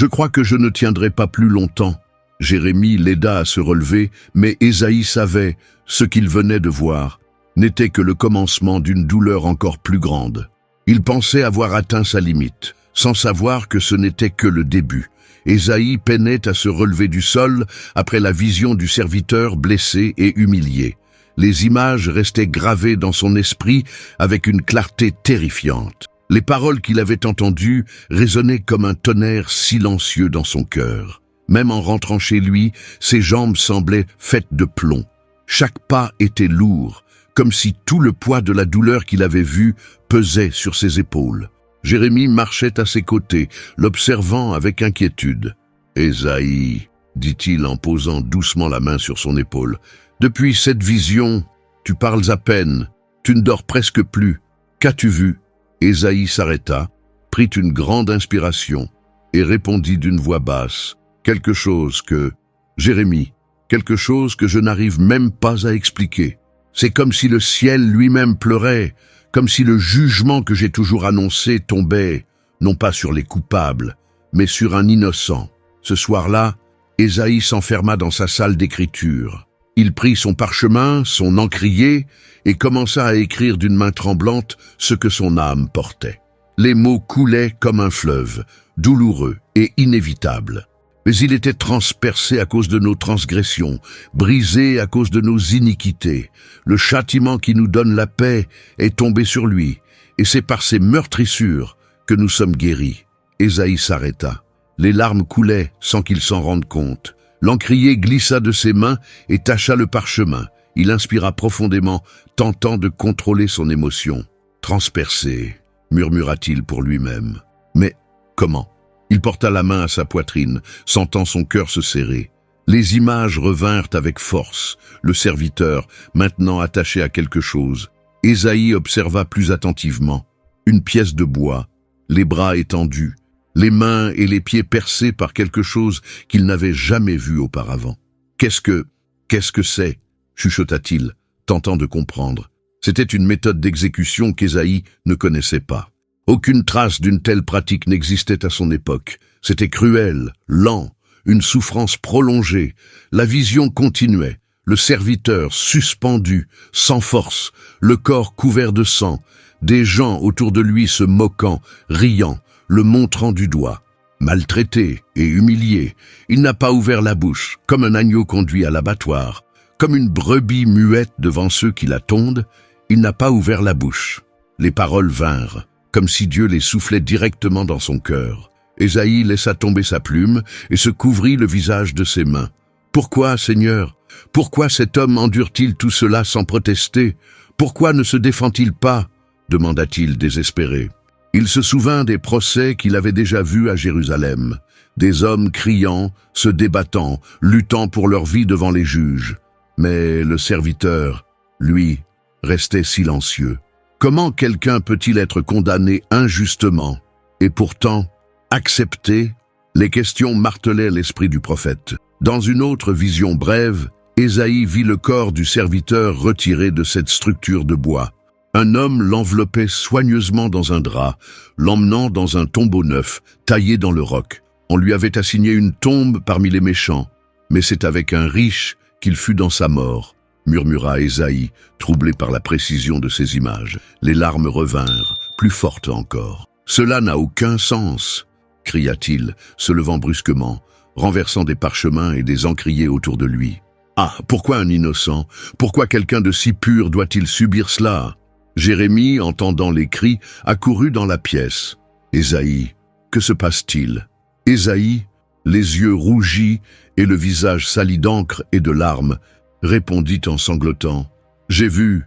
crois que je ne tiendrai pas plus longtemps. » Jérémie l'aida à se relever, mais Ésaïe savait, ce qu'il venait de voir n'était que le commencement d'une douleur encore plus grande. Il pensait avoir atteint sa limite, sans savoir que ce n'était que le début. Ésaïe peinait à se relever du sol après la vision du serviteur blessé et humilié. Les images restaient gravées dans son esprit avec une clarté terrifiante. Les paroles qu'il avait entendues résonnaient comme un tonnerre silencieux dans son cœur. Même en rentrant chez lui, ses jambes semblaient faites de plomb. Chaque pas était lourd, comme si tout le poids de la douleur qu'il avait vue pesait sur ses épaules. Jérémie marchait à ses côtés, l'observant avec inquiétude. « Ésaïe, dit-il en posant doucement la main sur son épaule, depuis cette vision, tu parles à peine, tu ne dors presque plus. Qu'as-tu vu ?» Ésaïe s'arrêta, prit une grande inspiration et répondit d'une voix basse, « Quelque chose que... Jérémie, quelque chose que je n'arrive même pas à expliquer. C'est comme si le ciel lui-même pleurait, comme si le jugement que j'ai toujours annoncé tombait, non pas sur les coupables, mais sur un innocent. » Ce soir-là, Ésaïe s'enferma dans sa salle d'écriture. Il prit son parchemin, son encrier, et commença à écrire d'une main tremblante ce que son âme portait. Les mots coulaient comme un fleuve, douloureux et inévitable. Mais il était transpercé à cause de nos transgressions, brisé à cause de nos iniquités. Le châtiment qui nous donne la paix est tombé sur lui, et c'est par ses meurtrissures que nous sommes guéris. Ésaïe s'arrêta. Les larmes coulaient sans qu'il s'en rende compte. L'encrier glissa de ses mains et tâcha le parchemin. Il inspira profondément, tentant de contrôler son émotion. « Transpercé », murmura-t-il pour lui-même. Mais comment ? Il porta la main à sa poitrine, sentant son cœur se serrer. Les images revinrent avec force, le serviteur, maintenant attaché à quelque chose. Ésaïe observa plus attentivement. Une pièce de bois, les bras étendus, les mains et les pieds percés par quelque chose qu'il n'avait jamais vu auparavant. « Qu'est-ce que c'est ?» chuchota-t-il, tentant de comprendre. C'était une méthode d'exécution qu'Ésaïe ne connaissait pas. Aucune trace d'une telle pratique n'existait à son époque. C'était cruel, lent, une souffrance prolongée. La vision continuait, le serviteur suspendu, sans force, le corps couvert de sang, des gens autour de lui se moquant, riant, le montrant du doigt. Maltraité et humilié, il n'a pas ouvert la bouche, comme un agneau conduit à l'abattoir. Comme une brebis muette devant ceux qui la tondent, il n'a pas ouvert la bouche. Les paroles vinrent, comme si Dieu les soufflait directement dans son cœur. Ésaïe laissa tomber sa plume et se couvrit le visage de ses mains. « Pourquoi, Seigneur? Pourquoi cet homme endure-t-il tout cela sans protester? Pourquoi ne se défend-il pas ?» demanda-t-il désespéré. Il se souvint des procès qu'il avait déjà vus à Jérusalem, des hommes criant, se débattant, luttant pour leur vie devant les juges. Mais le serviteur, lui, restait silencieux. Comment quelqu'un peut-il être condamné injustement et pourtant accepté? Les questions martelaient l'esprit du prophète. Dans une autre vision brève, Ésaïe vit le corps du serviteur retiré de cette structure de bois. Un homme l'enveloppait soigneusement dans un drap, l'emmenant dans un tombeau neuf, taillé dans le roc. On lui avait assigné une tombe parmi les méchants, mais c'est avec un riche qu'il fut dans sa mort, murmura Ésaïe, troublé par la précision de ces images. Les larmes revinrent, plus fortes encore. Cela n'a aucun sens, cria-t-il, se levant brusquement, renversant des parchemins et des encriers autour de lui. Ah, pourquoi un innocent? Pourquoi quelqu'un de si pur doit-il subir cela? Jérémie, entendant les cris, accourut dans la pièce. Ésaïe, que se passe-t-il? Ésaïe, les yeux rougis et le visage sali d'encre et de larmes, répondit en sanglotant. J'ai vu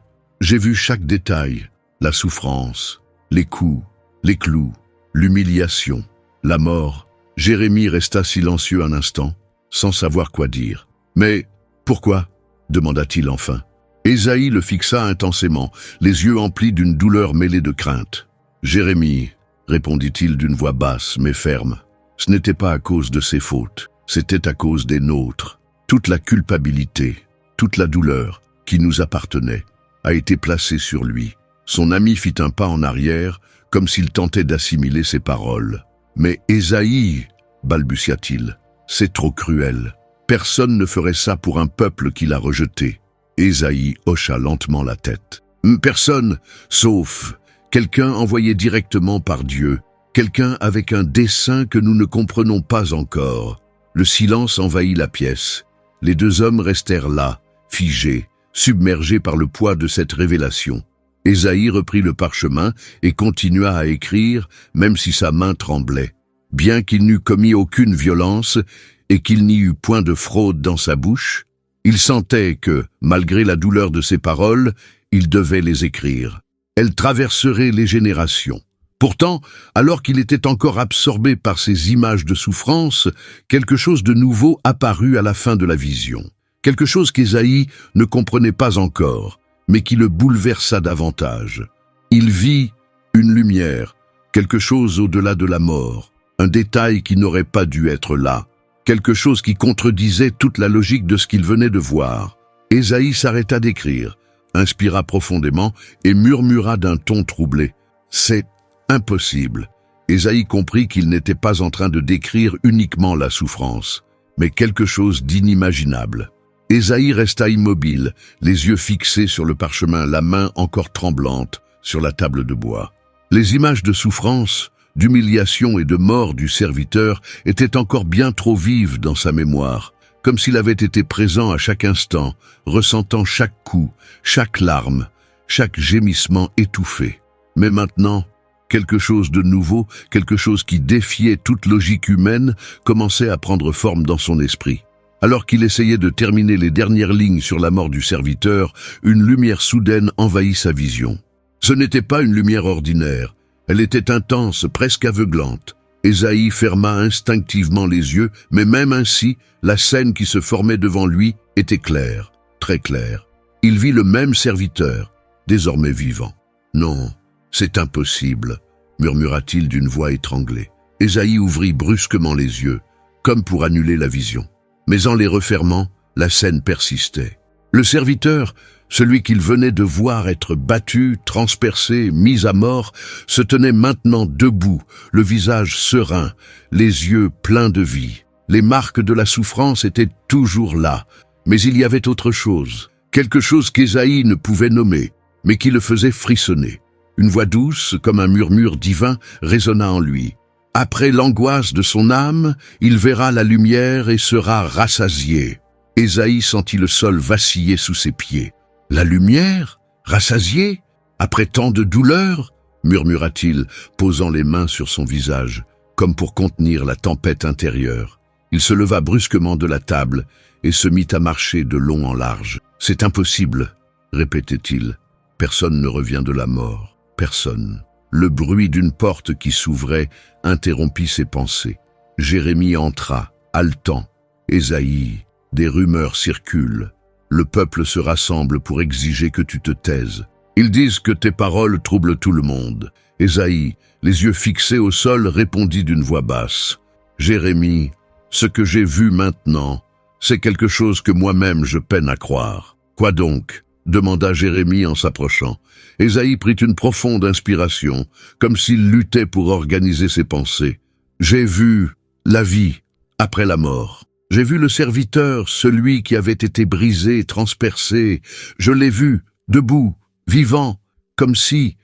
chaque détail, la souffrance, les coups, les clous, l'humiliation, la mort. Jérémie resta silencieux un instant, sans savoir quoi dire. Mais pourquoi? Demanda-t-il enfin. Ésaïe le fixa intensément, les yeux emplis d'une douleur mêlée de crainte. Jérémie, répondit-il d'une voix basse mais ferme, ce n'était pas à cause de ses fautes, c'était à cause des nôtres. Toute la culpabilité, toute la douleur qui nous appartenait a été placée sur lui. Son ami fit un pas en arrière, comme s'il tentait d'assimiler ses paroles. « Mais Ésaïe, balbutia-t-il, c'est trop cruel. Personne ne ferait ça pour un peuple qui l'a rejeté. » Ésaïe hocha lentement la tête. « Personne, sauf quelqu'un envoyé directement par Dieu, quelqu'un avec un dessein que nous ne comprenons pas encore. » Le silence envahit la pièce. Les deux hommes restèrent là, figés, submergés par le poids de cette révélation. Ésaïe reprit le parchemin et continua à écrire, même si sa main tremblait. Bien qu'il n'eût commis aucune violence et qu'il n'y eût point de fraude dans sa bouche, il sentait que, malgré la douleur de ses paroles, il devait les écrire. Elles traverseraient les générations. Pourtant, alors qu'il était encore absorbé par ces images de souffrance, quelque chose de nouveau apparut à la fin de la vision. Quelque chose qu'Ésaïe ne comprenait pas encore, mais qui le bouleversa davantage. Il vit une lumière, quelque chose au-delà de la mort, un détail qui n'aurait pas dû être là, quelque chose qui contredisait toute la logique de ce qu'il venait de voir. Ésaïe s'arrêta d'écrire, inspira profondément et murmura d'un ton troublé. « C'est impossible. » Ésaïe comprit qu'il n'était pas en train de décrire uniquement la souffrance, mais quelque chose d'inimaginable. Ésaïe resta immobile, les yeux fixés sur le parchemin, la main encore tremblante sur la table de bois. Les images de souffrance, d'humiliation et de mort du serviteur étaient encore bien trop vives dans sa mémoire, comme s'il avait été présent à chaque instant, ressentant chaque coup, chaque larme, chaque gémissement étouffé. Mais maintenant, quelque chose de nouveau, quelque chose qui défiait toute logique humaine, commençait à prendre forme dans son esprit. Alors qu'il essayait de terminer les dernières lignes sur la mort du serviteur, une lumière soudaine envahit sa vision. Ce n'était pas une lumière ordinaire, elle était intense, presque aveuglante. Ésaïe ferma instinctivement les yeux, mais même ainsi, la scène qui se formait devant lui était claire, très claire. Il vit le même serviteur, désormais vivant. « Non, c'est impossible », murmura-t-il d'une voix étranglée. Ésaïe ouvrit brusquement les yeux, comme pour annuler la vision. Mais en les refermant, la scène persistait. Le serviteur, celui qu'il venait de voir être battu, transpercé, mis à mort, se tenait maintenant debout, le visage serein, les yeux pleins de vie. Les marques de la souffrance étaient toujours là, mais il y avait autre chose, quelque chose qu'Ésaïe ne pouvait nommer, mais qui le faisait frissonner. Une voix douce, comme un murmure divin, résonna en lui. Après l'angoisse de son âme, il verra la lumière et sera rassasié. Ésaïe sentit le sol vaciller sous ses pieds. « La lumière? Rassasié? Après tant de douleur ?» murmura-t-il, posant les mains sur son visage, comme pour contenir la tempête intérieure. Il se leva brusquement de la table et se mit à marcher de long en large. « C'est impossible, » répétait-il. « Personne ne revient de la mort. Personne. » Le bruit d'une porte qui s'ouvrait interrompit ses pensées. Jérémie entra, haletant. « Ésaïe, des rumeurs circulent. Le peuple se rassemble pour exiger que tu te taises. Ils disent que tes paroles troublent tout le monde. » Ésaïe, les yeux fixés au sol, répondit d'une voix basse. « Jérémie, ce que j'ai vu maintenant, c'est quelque chose que moi-même je peine à croire. »« Quoi donc ?» demanda Jérémie en s'approchant. Ésaïe prit une profonde inspiration, comme s'il luttait pour organiser ses pensées. « J'ai vu la vie après la mort. J'ai vu le serviteur, celui qui avait été brisé, transpercé. Je l'ai vu, debout, vivant, comme si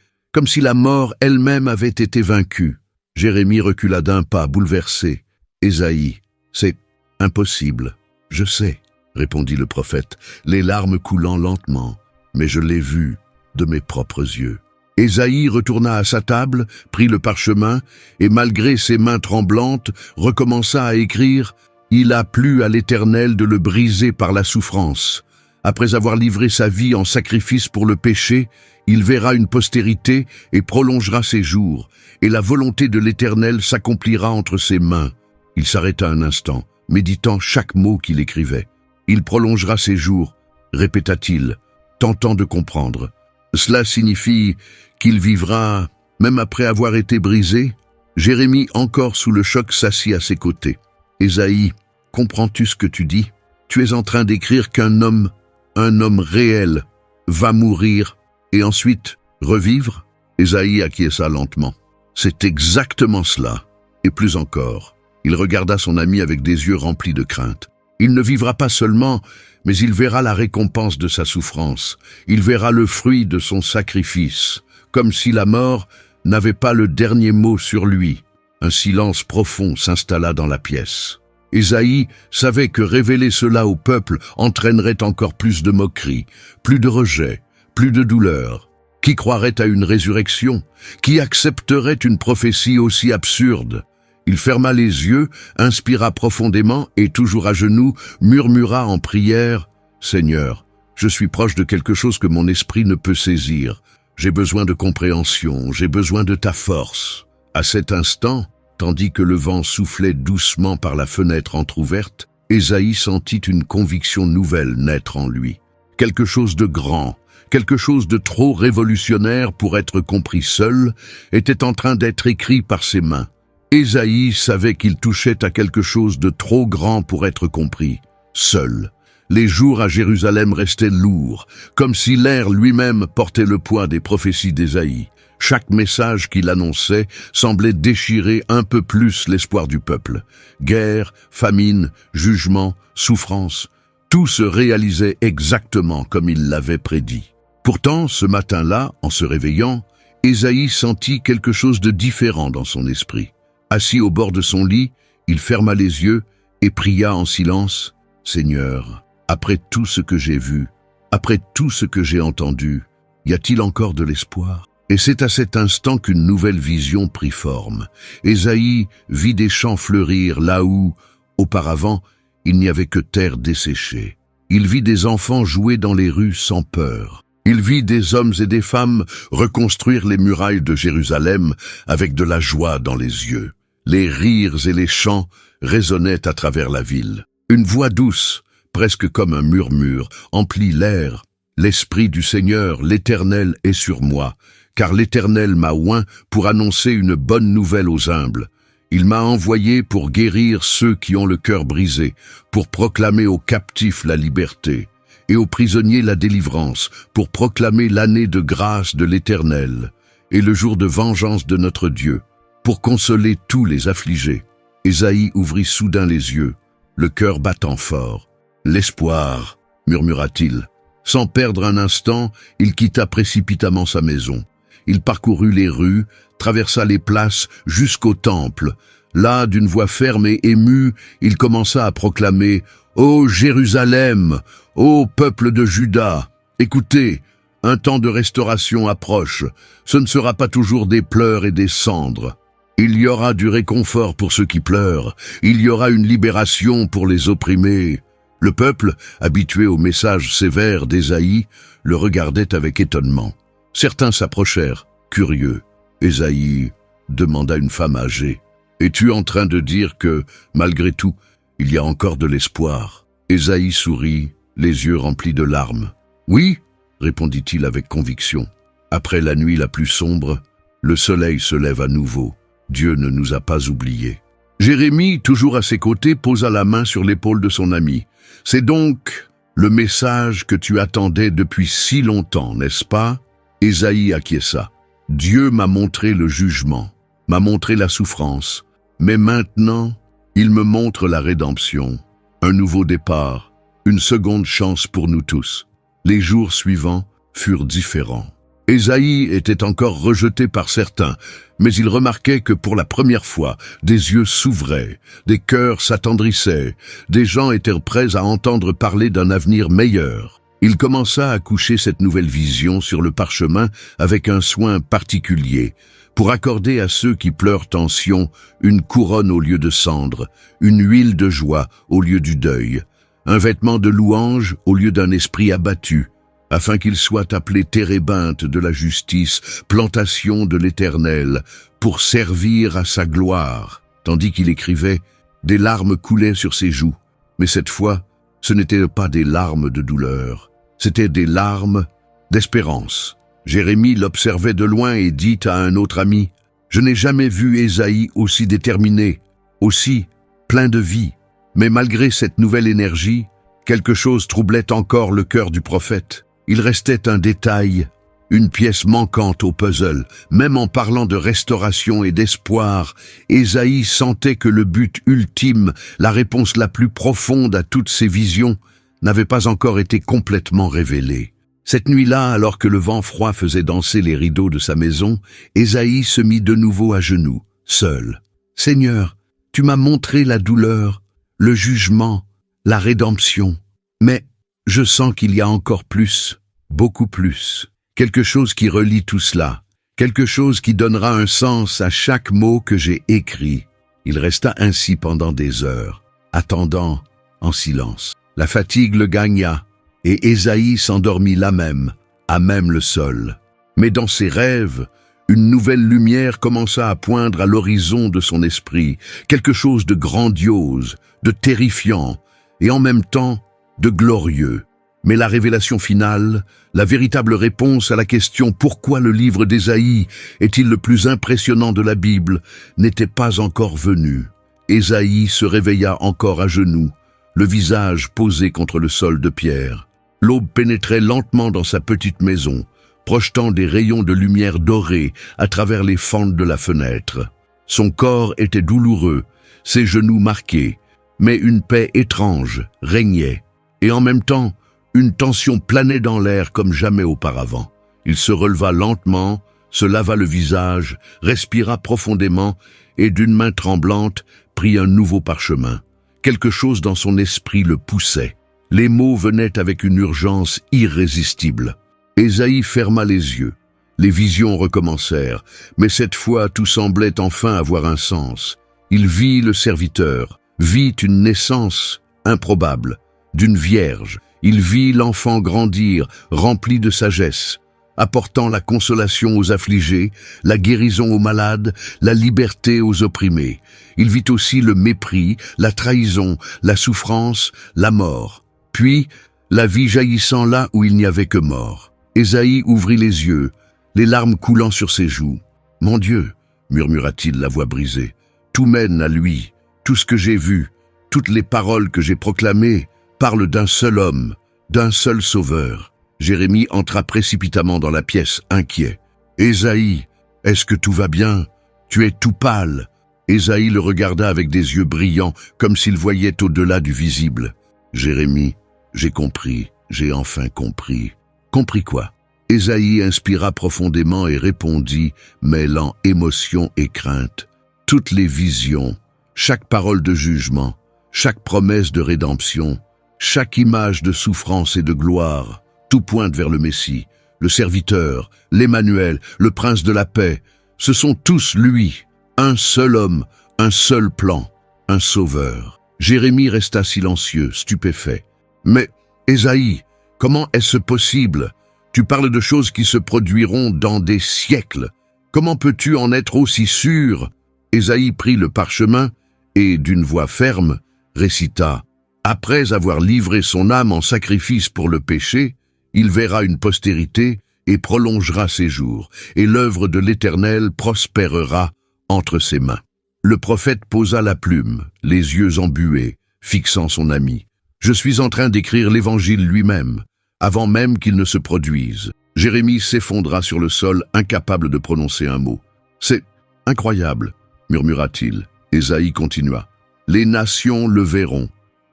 la mort elle-même avait été vaincue. Jérémie recula d'un pas, bouleversé. Ésaïe, c'est impossible. Je sais, répondit le prophète, les larmes coulant lentement. Mais je l'ai vu de mes propres yeux. Ésaïe retourna à sa table, prit le parchemin, et malgré ses mains tremblantes, recommença à écrire « Il a plu à l'Éternel de le briser par la souffrance. Après avoir livré sa vie en sacrifice pour le péché, il verra une postérité et prolongera ses jours, et la volonté de l'Éternel s'accomplira entre ses mains. » Il s'arrêta un instant, méditant chaque mot qu'il écrivait. « Il prolongera ses jours », répéta-t-il, tentant de comprendre. Cela signifie qu'il vivra, même après avoir été brisé. Jérémie, encore sous le choc, s'assit à ses côtés. « Ésaïe, comprends-tu ce que tu dis? Tu es en train d'écrire qu'un homme réel, va mourir et ensuite revivre ?» Ésaïe acquiesça lentement. « C'est exactement cela, et plus encore. » Il regarda son ami avec des yeux remplis de crainte. « Il ne vivra pas seulement, mais il verra la récompense de sa souffrance. Il verra le fruit de son sacrifice, comme si la mort n'avait pas le dernier mot sur lui. » Un silence profond s'installa dans la pièce. Ésaïe savait que révéler cela au peuple entraînerait encore plus de moqueries, plus de rejet, plus de douleur. Qui croirait à une résurrection? Qui accepterait une prophétie aussi absurde? Il ferma les yeux, inspira profondément et, toujours à genoux, murmura en prière « Seigneur, je suis proche de quelque chose que mon esprit ne peut saisir. J'ai besoin de compréhension, j'ai besoin de ta force. » À cet instant, tandis que le vent soufflait doucement par la fenêtre entr'ouverte, Ésaïe sentit une conviction nouvelle naître en lui. Quelque chose de grand, quelque chose de trop révolutionnaire pour être compris seul, était en train d'être écrit par ses mains. Ésaïe savait qu'il touchait à quelque chose de trop grand pour être compris, seul. Les jours à Jérusalem restaient lourds, comme si l'air lui-même portait le poids des prophéties d'Ésaïe. Chaque message qu'il annonçait semblait déchirer un peu plus l'espoir du peuple. Guerre, famine, jugement, souffrance, tout se réalisait exactement comme il l'avait prédit. Pourtant, ce matin-là, en se réveillant, Ésaïe sentit quelque chose de différent dans son esprit. Assis au bord de son lit, il ferma les yeux et pria en silence « Seigneur, après tout ce que j'ai vu, après tout ce que j'ai entendu, y a-t-il encore de l'espoir ?» Et c'est à cet instant qu'une nouvelle vision prit forme. Ésaïe vit des champs fleurir là où, auparavant, il n'y avait que terre desséchée. Il vit des enfants jouer dans les rues sans peur. Il vit des hommes et des femmes reconstruire les murailles de Jérusalem avec de la joie dans les yeux. Les rires et les chants résonnaient à travers la ville. Une voix douce, presque comme un murmure, emplit l'air. « L'Esprit du Seigneur, l'Éternel, est sur moi, car l'Éternel m'a oint pour annoncer une bonne nouvelle aux humbles. Il m'a envoyé pour guérir ceux qui ont le cœur brisé, pour proclamer aux captifs la liberté, et aux prisonniers la délivrance, pour proclamer l'année de grâce de l'Éternel, et le jour de vengeance de notre Dieu, pour consoler tous les affligés. » Ésaïe ouvrit soudain les yeux, le cœur battant fort. « L'espoir, » murmura-t-il. Sans perdre un instant, il quitta précipitamment sa maison. Il parcourut les rues, traversa les places jusqu'au temple. Là, d'une voix ferme et émue, il commença à proclamer « Ô Jérusalem, ô peuple de Juda, écoutez, un temps de restauration approche. Ce ne sera pas toujours des pleurs et des cendres. Il y aura du réconfort pour ceux qui pleurent. Il y aura une libération pour les opprimés. » Le peuple, habitué aux messages sévères d'Ésaïe, le regardait avec étonnement. Certains s'approchèrent, curieux. Ésaïe demanda une femme âgée. « Es-tu en train de dire que, malgré tout, il y a encore de l'espoir ?» Ésaïe sourit, les yeux remplis de larmes. « Oui, » répondit-il avec conviction. « Après la nuit la plus sombre, le soleil se lève à nouveau. Dieu ne nous a pas oubliés. » Jérémie, toujours à ses côtés, posa la main sur l'épaule de son ami. « C'est donc le message que tu attendais depuis si longtemps, n'est-ce pas ?» Ésaïe acquiesça. « Dieu m'a montré le jugement, m'a montré la souffrance, mais maintenant, il me montre la rédemption. Un nouveau départ, une seconde chance pour nous tous. Les jours suivants furent différents. Ésaïe était encore rejeté par certains, mais il remarquait que pour la première fois, des yeux s'ouvraient, des cœurs s'attendrissaient, des gens étaient prêts à entendre parler d'un avenir meilleur. Il commença à coucher cette nouvelle vision sur le parchemin avec un soin particulier, pour accorder à ceux qui pleurent en Sion une couronne au lieu de cendre, une huile de joie au lieu du deuil, un vêtement de louange au lieu d'un esprit abattu, afin qu'ils soient appelés térébinthes de la justice, plantation de l'Éternel, pour servir à sa gloire. Tandis qu'il écrivait, des larmes coulaient sur ses joues, mais cette fois, ce n'étaient pas des larmes de douleur, c'étaient des larmes d'espérance. Jérémie l'observait de loin et dit à un autre ami, « Je n'ai jamais vu Ésaïe aussi déterminé, aussi plein de vie. » Mais malgré cette nouvelle énergie, quelque chose troublait encore le cœur du prophète. Il restait un détail, une pièce manquante au puzzle. Même en parlant de restauration et d'espoir, Ésaïe sentait que le but ultime, la réponse la plus profonde à toutes ses visions, n'avait pas encore été complètement révélé. Cette nuit-là, alors que le vent froid faisait danser les rideaux de sa maison, Ésaïe se mit de nouveau à genoux, seul. « Seigneur, tu m'as montré la douleur, le jugement, la rédemption. Mais je sens qu'il y a encore plus, beaucoup plus. Quelque chose qui relie tout cela, quelque chose qui donnera un sens à chaque mot que j'ai écrit. » Il resta ainsi pendant des heures, attendant en silence. La fatigue le gagna, et Ésaïe s'endormit là même, à même le sol. Mais dans ses rêves, une nouvelle lumière commença à poindre à l'horizon de son esprit, quelque chose de grandiose, de terrifiant, et en même temps de glorieux. Mais la révélation finale, la véritable réponse à la question « Pourquoi le livre d'Ésaïe est-il le plus impressionnant de la Bible ?» n'était pas encore venue. Ésaïe se réveilla encore à genoux, le visage posé contre le sol de pierre. L'aube pénétrait lentement dans sa petite maison, projetant des rayons de lumière dorée à travers les fentes de la fenêtre. Son corps était douloureux, ses genoux marqués, mais une paix étrange régnait, et en même temps, une tension planait dans l'air comme jamais auparavant. Il se releva lentement, se lava le visage, respira profondément et d'une main tremblante prit un nouveau parchemin. Quelque chose dans son esprit le poussait. Les mots venaient avec une urgence irrésistible. Ésaïe ferma les yeux. Les visions recommencèrent, mais cette fois tout semblait enfin avoir un sens. Il vit le serviteur, vit une naissance improbable, d'une vierge. Il vit l'enfant grandir, rempli de sagesse, apportant la consolation aux affligés, la guérison aux malades, la liberté aux opprimés. Il vit aussi le mépris, la trahison, la souffrance, la mort. Puis, la vie jaillissant là où il n'y avait que mort. Ésaïe ouvrit les yeux, les larmes coulant sur ses joues. « Mon Dieu, murmura-t-il la voix brisée, tout mène à lui. Tout ce que j'ai vu, toutes les paroles que j'ai proclamées parlent d'un seul homme, d'un seul sauveur. » Jérémie entra précipitamment dans la pièce, inquiet. « Ésaïe, est-ce que tout va bien? Tu es tout pâle. » Ésaïe le regarda avec des yeux brillants, comme s'il voyait au-delà du visible. « Jérémie, j'ai compris, j'ai enfin compris. » « Compris quoi ?» Ésaïe inspira profondément et répondit, mêlant émotion et crainte. « Toutes les visions, chaque parole de jugement, chaque promesse de rédemption, chaque image de souffrance et de gloire, tout pointe vers le Messie, le serviteur, l'Emmanuel, le prince de la paix. Ce sont tous lui, un seul homme, un seul plan, un sauveur. » Jérémie resta silencieux, stupéfait. « Mais, Ésaïe, comment est-ce possible? Tu parles de choses qui se produiront dans des siècles. Comment peux-tu en être aussi sûr ?» Ésaïe prit le parchemin et, d'une voix ferme, récita « Après avoir livré son âme en sacrifice pour le péché, il verra une postérité et prolongera ses jours, et l'œuvre de l'Éternel prospérera entre ses mains. » Le prophète posa la plume, les yeux embués, fixant son ami. « Je suis en train d'écrire l'Évangile lui-même, avant même qu'il ne se produise. » Jérémie s'effondra sur le sol, incapable de prononcer un mot. « C'est incroyable, » murmura-t-il. Ésaïe continua. « Les nations le verront,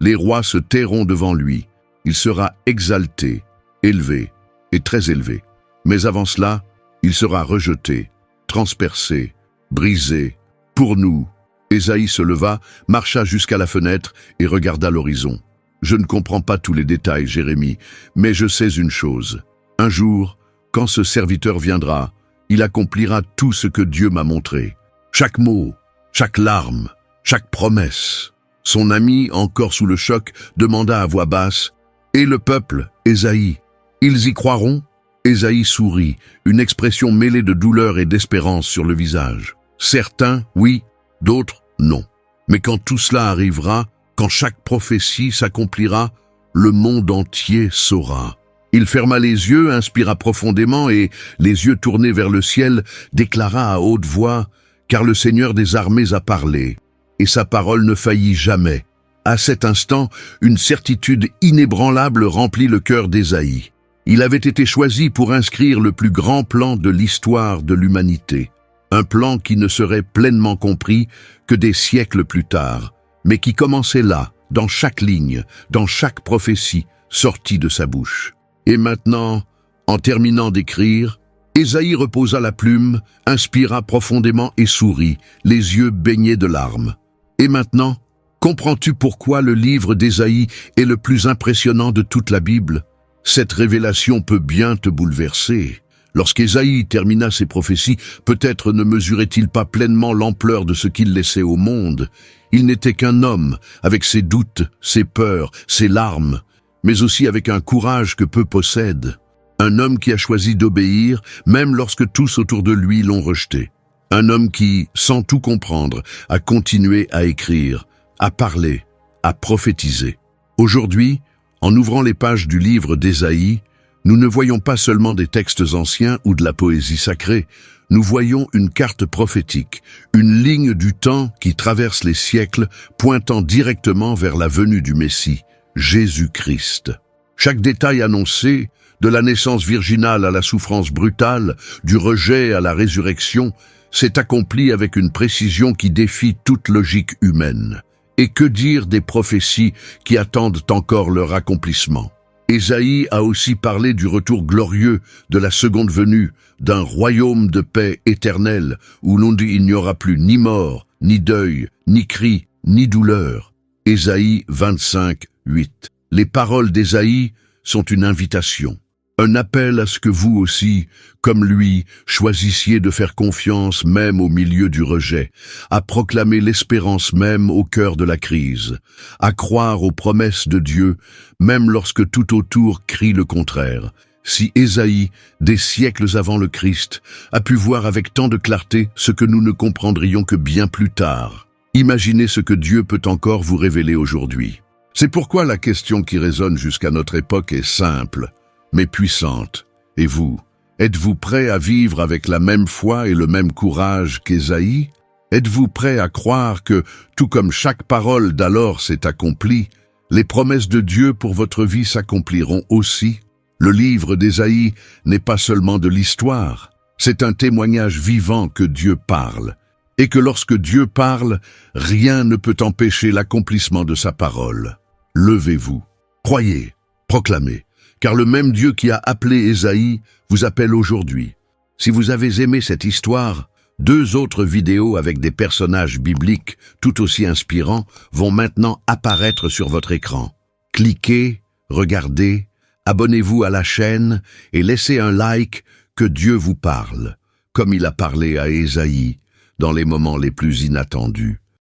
Les rois se tairont devant lui. Il sera exalté, élevé et très élevé. Mais avant cela, il sera rejeté, transpercé, brisé. Pour nous, Ésaïe se leva, marcha jusqu'à la fenêtre et regarda l'horizon. Je ne comprends pas tous les détails, Jérémie, mais je sais une chose. Un jour, quand ce serviteur viendra, il accomplira tout ce que Dieu m'a montré. Chaque mot, chaque larme, chaque promesse. Son ami, encore sous le choc, demanda à voix basse « Et le peuple, Ésaïe, ils y croiront ?» Ésaïe sourit, une expression mêlée de douleur et d'espérance sur le visage. Certains, oui, d'autres, non. Mais quand tout cela arrivera, quand chaque prophétie s'accomplira, le monde entier saura. Il ferma les yeux, inspira profondément et, les yeux tournés vers le ciel, déclara à haute voix « Car le Seigneur des armées a parlé, et sa parole ne faillit jamais. » À cet instant, une certitude inébranlable remplit le cœur d'Ésaïe. Il avait été choisi pour inscrire le plus grand plan de l'histoire de l'humanité. Un plan qui ne serait pleinement compris que des siècles plus tard, mais qui commençait là, dans chaque ligne, dans chaque prophétie sortie de sa bouche. Et maintenant, en terminant d'écrire, Ésaïe reposa la plume, inspira profondément et sourit, les yeux baignés de larmes. Et maintenant, comprends-tu pourquoi le livre d'Ésaïe est le plus impressionnant de toute la Bible? Cette révélation peut bien te bouleverser. Lorsqu'Ésaïe termina ses prophéties, peut-être ne mesurait-il pas pleinement l'ampleur de ce qu'il laissait au monde. Il n'était qu'un homme, avec ses doutes, ses peurs, ses larmes, mais aussi avec un courage que peu possèdent. Un homme qui a choisi d'obéir, même lorsque tous autour de lui l'ont rejeté. Un homme qui, sans tout comprendre, a continué à écrire, à parler, à prophétiser. Aujourd'hui, en ouvrant les pages du livre d'Ésaïe, nous ne voyons pas seulement des textes anciens ou de la poésie sacrée, nous voyons une carte prophétique, une ligne du temps qui traverse les siècles, pointant directement vers la venue du Messie, Jésus-Christ. Chaque détail annoncé, de la naissance virginale à la souffrance brutale, du rejet à la résurrection, s'est accompli avec une précision qui défie toute logique humaine. Et que dire des prophéties qui attendent encore leur accomplissement? Ésaïe a aussi parlé du retour glorieux de la seconde venue, d'un royaume de paix éternelle, où il n'y aura plus ni mort, ni deuil, ni cri, ni douleur. Ésaïe 25, 8. Les paroles d'Ésaïe sont une invitation. Un appel à ce que vous aussi, comme lui, choisissiez de faire confiance même au milieu du rejet, à proclamer l'espérance même au cœur de la crise, à croire aux promesses de Dieu, même lorsque tout autour crie le contraire. Si Ésaïe, des siècles avant le Christ, a pu voir avec tant de clarté ce que nous ne comprendrions que bien plus tard, imaginez ce que Dieu peut encore vous révéler aujourd'hui. C'est pourquoi la question qui résonne jusqu'à notre époque est simple, mais puissante. Et vous, êtes-vous prêt à vivre avec la même foi et le même courage qu'Ésaïe? Êtes-vous prêt à croire que, tout comme chaque parole d'alors s'est accomplie, les promesses de Dieu pour votre vie s'accompliront aussi? Le livre d'Ésaïe n'est pas seulement de l'histoire, c'est un témoignage vivant que Dieu parle, et que lorsque Dieu parle, rien ne peut empêcher l'accomplissement de sa parole. Levez-vous, croyez, proclamez. Car le même Dieu qui a appelé Ésaïe vous appelle aujourd'hui. Si vous avez aimé cette histoire, 2 autres vidéos avec des personnages bibliques tout aussi inspirants vont maintenant apparaître sur votre écran. Cliquez, regardez, abonnez-vous à la chaîne et laissez un like, que Dieu vous parle, comme il a parlé à Ésaïe dans les moments les plus inattendus.